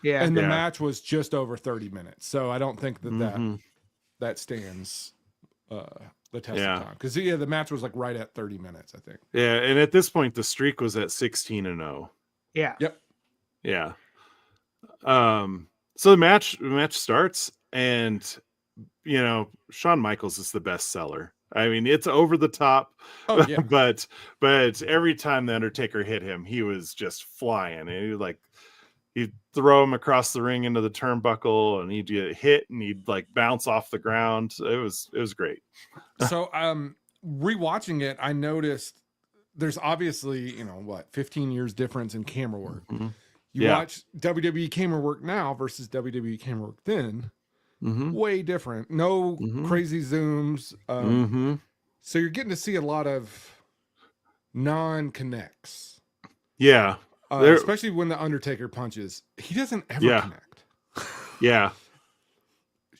Yeah, and the match was just over 30 minutes. So I don't think Mm-hmm. that stands the test of time. Because the match was like right at 30 minutes, I think. Yeah, and at this point the streak was at 16-0. Yeah. Yep. Yeah. So the match starts, and Shawn Michaels is the best seller. I mean, it's over the top. Oh, yeah. but every time the Undertaker hit him, he was just flying. And he'd throw him across the ring into the turnbuckle, and he'd get hit, and he'd like bounce off the ground. It was great. So rewatching it, I noticed there's obviously 15 years difference in camera work. Mm-hmm. You watch WWE camera work now versus WWE camera work then. Mm-hmm. Way different. No crazy zooms. So you're getting to see a lot of non-connects. Yeah. Especially when the Undertaker punches. He doesn't ever connect. Yeah.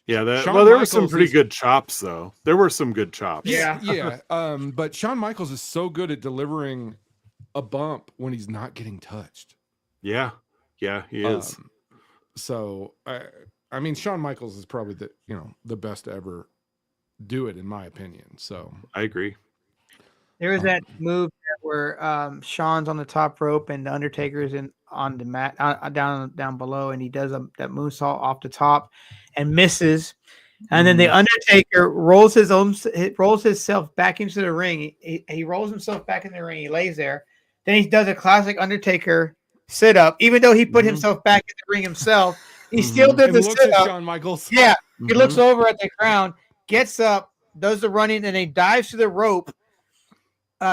Yeah. There Michaels were some pretty good chops, though. There were some good chops. Yeah. Yeah. But Shawn Michaels is so good at delivering a bump when he's not getting touched. Yeah. Yeah, he is. So I mean, Shawn Michaels is probably the best to ever do it, in my opinion. So I agree. There was that move where Shawn's on the top rope and the Undertaker's on the mat down below, and he does that moonsault off the top and misses, and then the Undertaker rolls himself back into the ring. He rolls himself back in the ring. He lays there. Then he does a classic Undertaker sit up, even though he put himself back in the ring himself. He still did the sit up. Shawn Michaels. Yeah, he looks over at the ground, gets up, does the running, and he dives to the rope.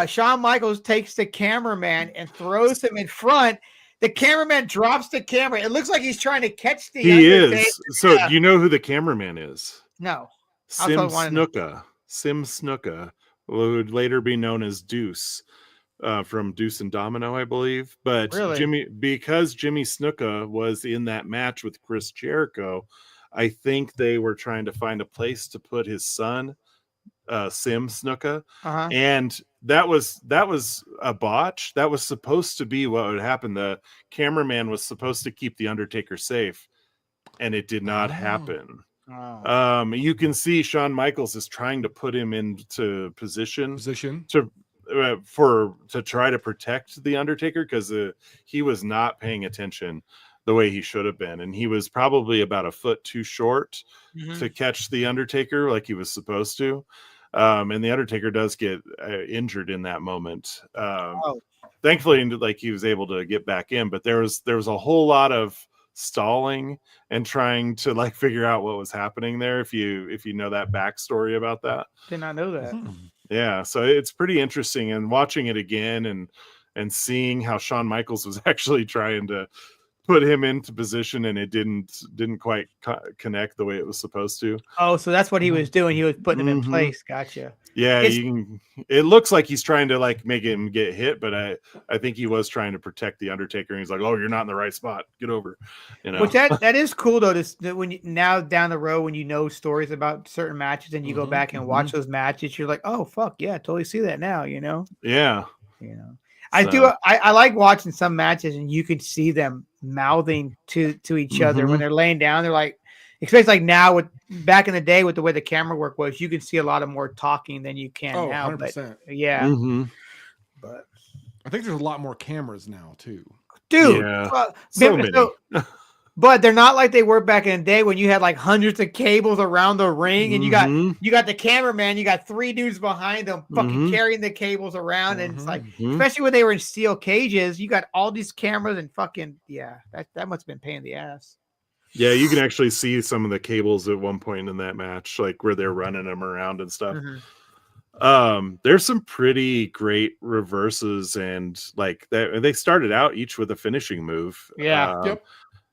Shawn Michaels takes the cameraman and throws him in front. The cameraman drops the camera. It looks like he's trying to catch the Undertaker. Is. So do you know who the cameraman is? No. Sim Snuka, who would later be known as Deuce. From Deuce and Domino, I believe. But really? because Jimmy Snuka was in that match with Chris Jericho, I think they were trying to find a place to put his son, Sim Snuka. And that was a botch. That was supposed to be what would happen. The cameraman was supposed to keep the Undertaker safe, and it did not happen. You can see Shawn Michaels is trying to put him into position to try to protect the Undertaker, because he was not paying attention the way he should have been, and he was probably about a foot too short to catch the Undertaker like he was supposed to. And the Undertaker does get injured in that moment. Thankfully, like, he was able to get back in, but there was a whole lot of stalling and trying to like figure out what was happening there. If you know that backstory about that, did not know that. Yeah, so it's pretty interesting, and watching it again and seeing how Shawn Michaels was actually trying to put him into position, and it didn't quite connect the way it was supposed to. Oh, so that's what he was doing. He was putting him in place. Gotcha. Yeah, it looks like he's trying to like make him get hit, but I think he was trying to protect the Undertaker. And he's like, "Oh, you're not in the right spot. Get over." Which that is cool though. That when now down the road, when you know stories about certain matches and you go back and watch those matches, you're like, "Oh, fuck yeah, I totally see that now." Yeah. I like watching some matches and you can see them mouthing to each other when they're laying down. They're like, especially like now with back in the day with the way the camera work was, you can see a lot of more talking than you can now. 100%. But yeah. But I think there's a lot more cameras now too. Dude. Yeah. So many. But they're not like they were back in the day when you had like hundreds of cables around the ring, and you got the cameraman, you got three dudes behind them fucking carrying the cables around, and it's like, especially when they were in steel cages, you got all these cameras and fucking that must have been pain in the ass. Yeah, you can actually see some of the cables at one point in that match, like where they're running them around and stuff. There's some pretty great reverses, and like they started out each with a finishing move.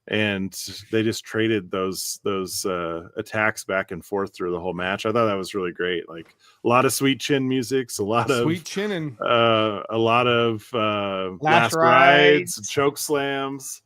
And they just traded those attacks back and forth through the whole match. I thought that was really great. Like a lot of sweet chin musics, a lot of sweet chin, and a lot of last rides, choke slams.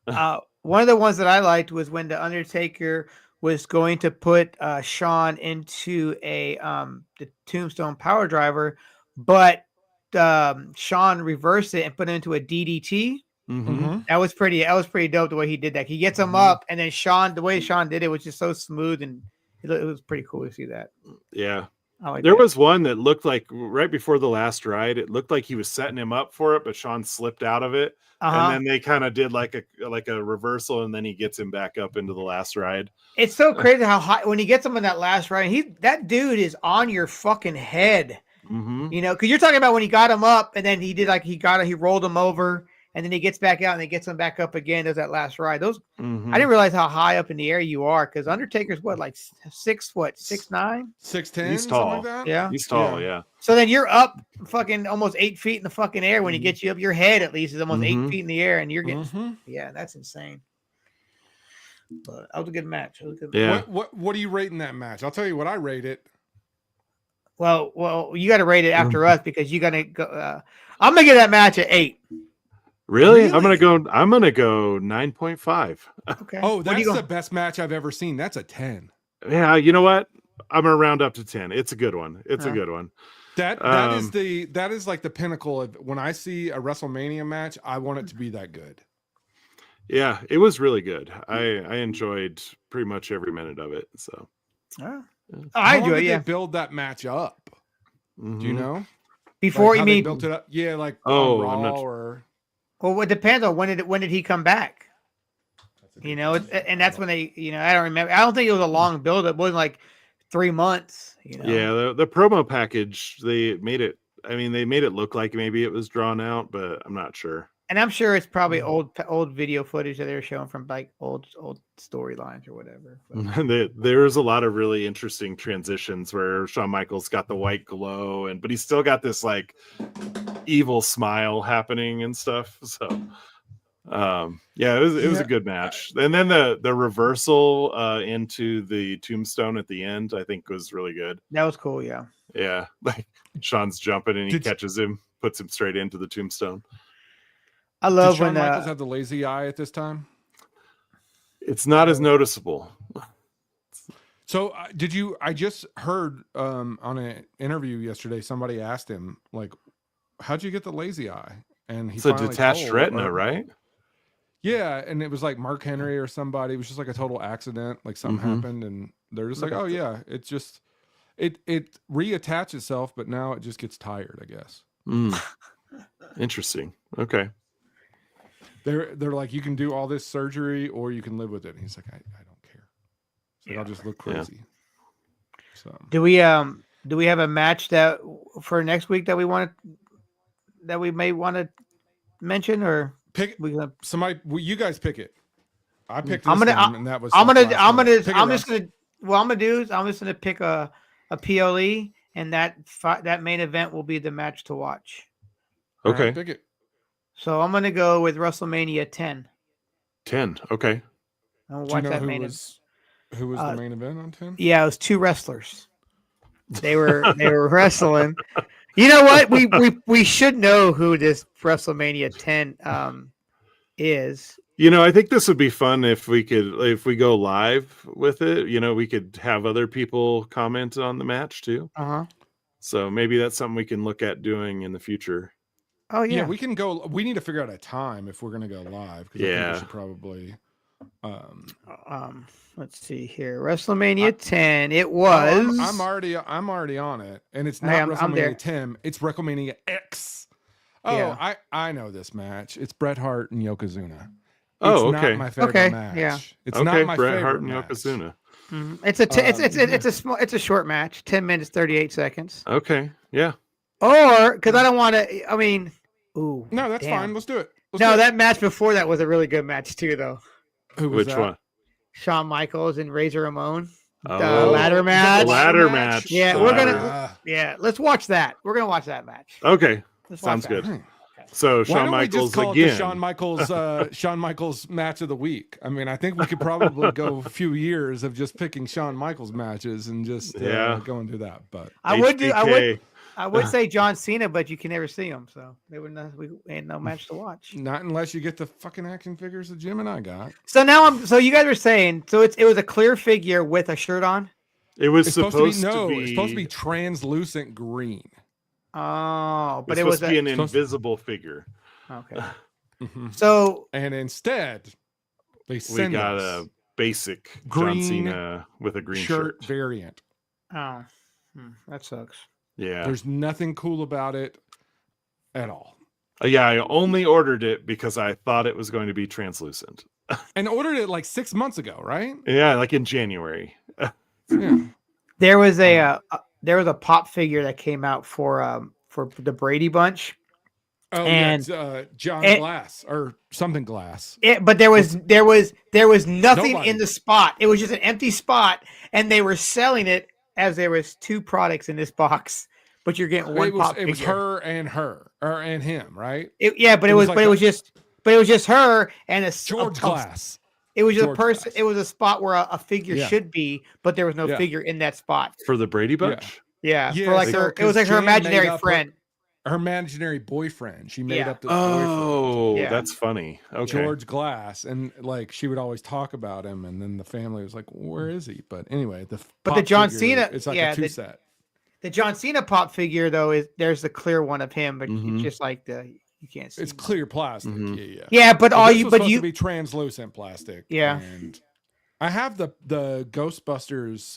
One of the ones that I liked was when the Undertaker was going to put Shawn into the Tombstone Power Driver, but Shawn reversed it and put it into a DDT. Mm-hmm. That was pretty dope the way he did that. He gets him up, and then the way Shawn did it was just so smooth, and it was pretty cool to see that. Yeah. There was one that looked like right before the last ride, it looked like he was setting him up for it, but Shawn slipped out of it. And then they kind of did like a reversal, and then he gets him back up into the last ride. It's so crazy how high when he gets him in that last ride. That dude is on your fucking head, you know, because you're talking about when he got him up, and then he did he rolled him over, and then he gets back out and he gets him back up again. Does that last ride? I didn't realize how high up in the air you are, because Undertaker's like 6'9", 6'10". He's tall. Like that? Yeah, he's tall. Yeah. So then you're up fucking almost 8 feet in the fucking air when he gets you up. Your head at least is almost 8 feet in the air, and you're getting that's insane. But that was a good match. Yeah. What are you rating that match? I'll tell you what I rate it. Well, you got to rate it after us, because you got to go. I'm gonna give that match an 8. Really? I'm gonna go 9.5. Okay. Oh, that's the best match I've ever seen. That's a 10. Yeah, you know what? I'm gonna round up to 10. It's a good one. It's a good one. That is like the pinnacle of when I see a WrestleMania match, I want it to be that good. Yeah, it was really good. I enjoyed pretty much every minute of it. So I enjoy it. Yeah, build that match up. Do you know? Before you mean built it up? Yeah, like Raw or. Well, it depends on when did he come back? You know, and that's when they, you know, I don't remember. I don't think it was a long build. It wasn't like 3 months. You know? Yeah, the promo package, they made it. I mean, they made it look like maybe it was drawn out, but I'm not sure. And I'm sure it's probably old video footage that they're showing from like old storylines or whatever. There's a lot of really interesting transitions where Shawn Michaels got the white glow, but he's still got this like evil smile happening and stuff. So, it was a good match. And then the reversal into the tombstone at the end, I think, was really good. That was cool. Yeah. Yeah, like Shawn's jumping and he catches him, puts him straight into the tombstone. I love when Shawn Michaels had the lazy eye at this time. It's not as noticeable. So did you? I just heard on an interview yesterday, somebody asked him like, "How'd you get the lazy eye?" And he it's a detached retina, right? Yeah, and it was like Mark Henry or somebody. It was just like a total accident, like something happened, and they're just like, "Oh yeah, it's just it reattached itself, but now it just gets tired, I guess." Interesting. Okay. They're like, you can do all this surgery or you can live with it. And he's like, I don't care. So I'll just look crazy. Yeah. So do we have a match that for next week that we may want to mention, or pick somebody? Well, you guys pick it. I picked. I'm just gonna pick a PLE, and that main event will be the match to watch. Okay. Right, pick it. So I'm gonna go with WrestleMania 10. 10. Okay. And watch that main event. Who was the main event on 10? Yeah, it was 2 wrestlers. They were wrestling. You know what? We should know who this WrestleMania 10 is. You know, I think this would be fun if we go live with it. You know, we could have other people comment on the match too. So maybe that's something we can look at doing in the future. Oh yeah, we can go. We need to figure out a time if we're going to go live. Yeah, I think we should probably. Let's see here. WrestleMania 10. It was. I'm already on it, and it's not WrestleMania 10. It's WrestleMania X. Oh, yeah. I know this match. It's Bret Hart and Yokozuna. Oh, okay. Not my favorite match. Yeah. It's not my Bret favorite Hart and match. Yokozuna. It's a short match. 10 minutes 38 seconds. Okay. Yeah. Or because I don't want to. I mean, ooh. No, that's fine. Let's do it. That match before that was a really good match too, though. Which one? Shawn Michaels and Razor Ramon. Oh, the ladder match. The ladder match. Yeah, we're gonna. Let's watch that. We're gonna watch that match. Okay, sounds good. Okay. So Shawn Michaels again. Shawn Michaels match of the week. I mean, I think we could probably go a few years of just picking Shawn Michaels matches and just go and do that. But I would I would say John Cena, but you can never see him, so they would not. We ain't no match to watch. Not unless you get the fucking action figures that Jim and I got. So now So you guys were saying. So it was a clear figure with a shirt on. It was It's supposed to be. It's supposed to be translucent green. Oh, but it was was supposed to be an invisible figure. Okay. Mm-hmm. So and instead, we got a basic green John Cena with a green shirt variant. Oh, that sucks. Yeah, there's nothing cool about it at all. Yeah, I only ordered it because I thought it was going to be translucent. And ordered it like 6 months ago, right? Yeah, like in January. Yeah. There was a pop figure that came out for the Brady Bunch. Oh, and John Glass or something Glass. But there was nothing in the spot. It was just an empty spot, and they were selling it as there was 2 products in this box. But you're getting one pop figure. It was her and him, right? But it was just her and a George Glass. It was just a person. It was a spot where a figure should be, but there was no figure in that spot for the Brady Bunch. Yeah. For like it was like her imaginary friend. Her imaginary boyfriend. She made up this boyfriend. That's funny. Okay. George Glass. And like she would always talk about him, and then the family was like, where is he? But anyway, the John Cena, it's like a 2-set. The John Cena pop figure though there's the clear one of him, but it's just like you can't see. It's clear plastic. Mm-hmm. Yeah, but to be translucent plastic. Yeah. And I have the Ghostbusters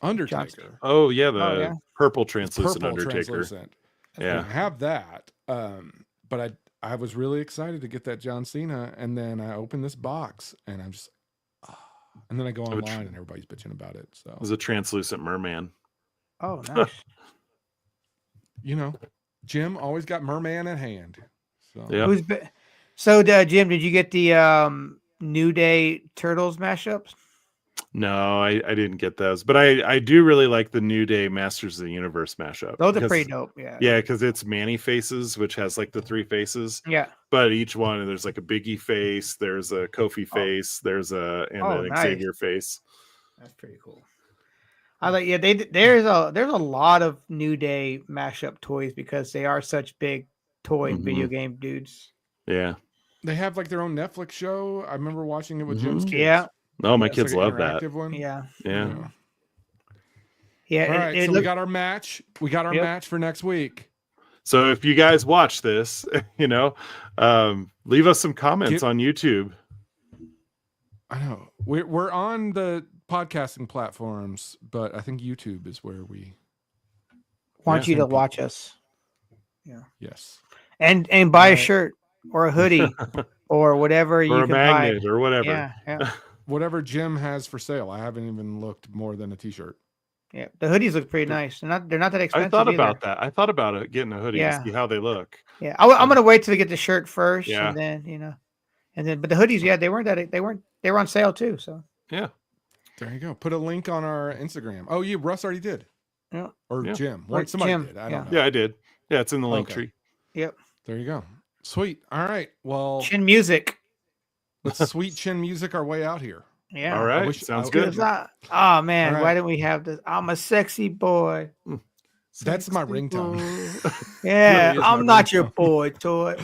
Undertaker. Oh yeah, the purple translucent Undertaker. Translucent. Yeah, I have that. But I was really excited to get that John Cena, and then I opened this box, and I'm just, and then I go online, and everybody's bitching about it. So it was a translucent merman. Oh, nice. Jim always got merman at hand. So yeah. Jim, did you get the New Day Turtles mashups? No, I didn't get those, but I do really like the New Day Masters of the Universe mashup. Those are pretty dope. Yeah, because it's Manny faces, which has like the 3 faces. Yeah, but each one there's like a Biggie face, there's a Kofi face, there's an Xavier face. That's pretty cool. I like there's a lot of New Day mashup toys because they are such big toy video game dudes. Yeah, they have like their own Netflix show. I remember watching it with Jim's kids. Yeah. Oh, my kids love that. One. Yeah. Yeah. All right. So we got our match. We got our match for next week. So if you guys watch this, leave us some comments on YouTube. I know we're on the podcasting platforms, but I think YouTube is where we want you to watch us. Yeah. Yes. And buy a shirt or a hoodie or whatever you can buy. Or whatever. Yeah. Whatever Jim has for sale. I haven't even looked more than a t-shirt. Yeah, the hoodies look pretty nice. They're not that expensive. I thought about that. I thought about it, getting a hoodie and see how they look. Yeah, I'm gonna wait till we get the shirt first, and then but the hoodies, they were on sale too. So yeah, there you go. Put a link on our Instagram. Oh, Russ already did. Yeah, or Jim. Somebody did. I don't know. Yeah, I did. Yeah, it's in the link tree. Yep. There you go. Sweet. All right. Well, Chin music. Let's sweet chin music our way out here. Yeah. All right. Sounds good. Oh man, why didn't we have this? I'm a sexy boy. That's my ringtone. Yeah, I'm not your boy toy.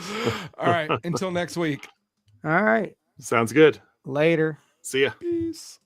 All right. Until next week. All right. Sounds good. Later. See ya. Peace.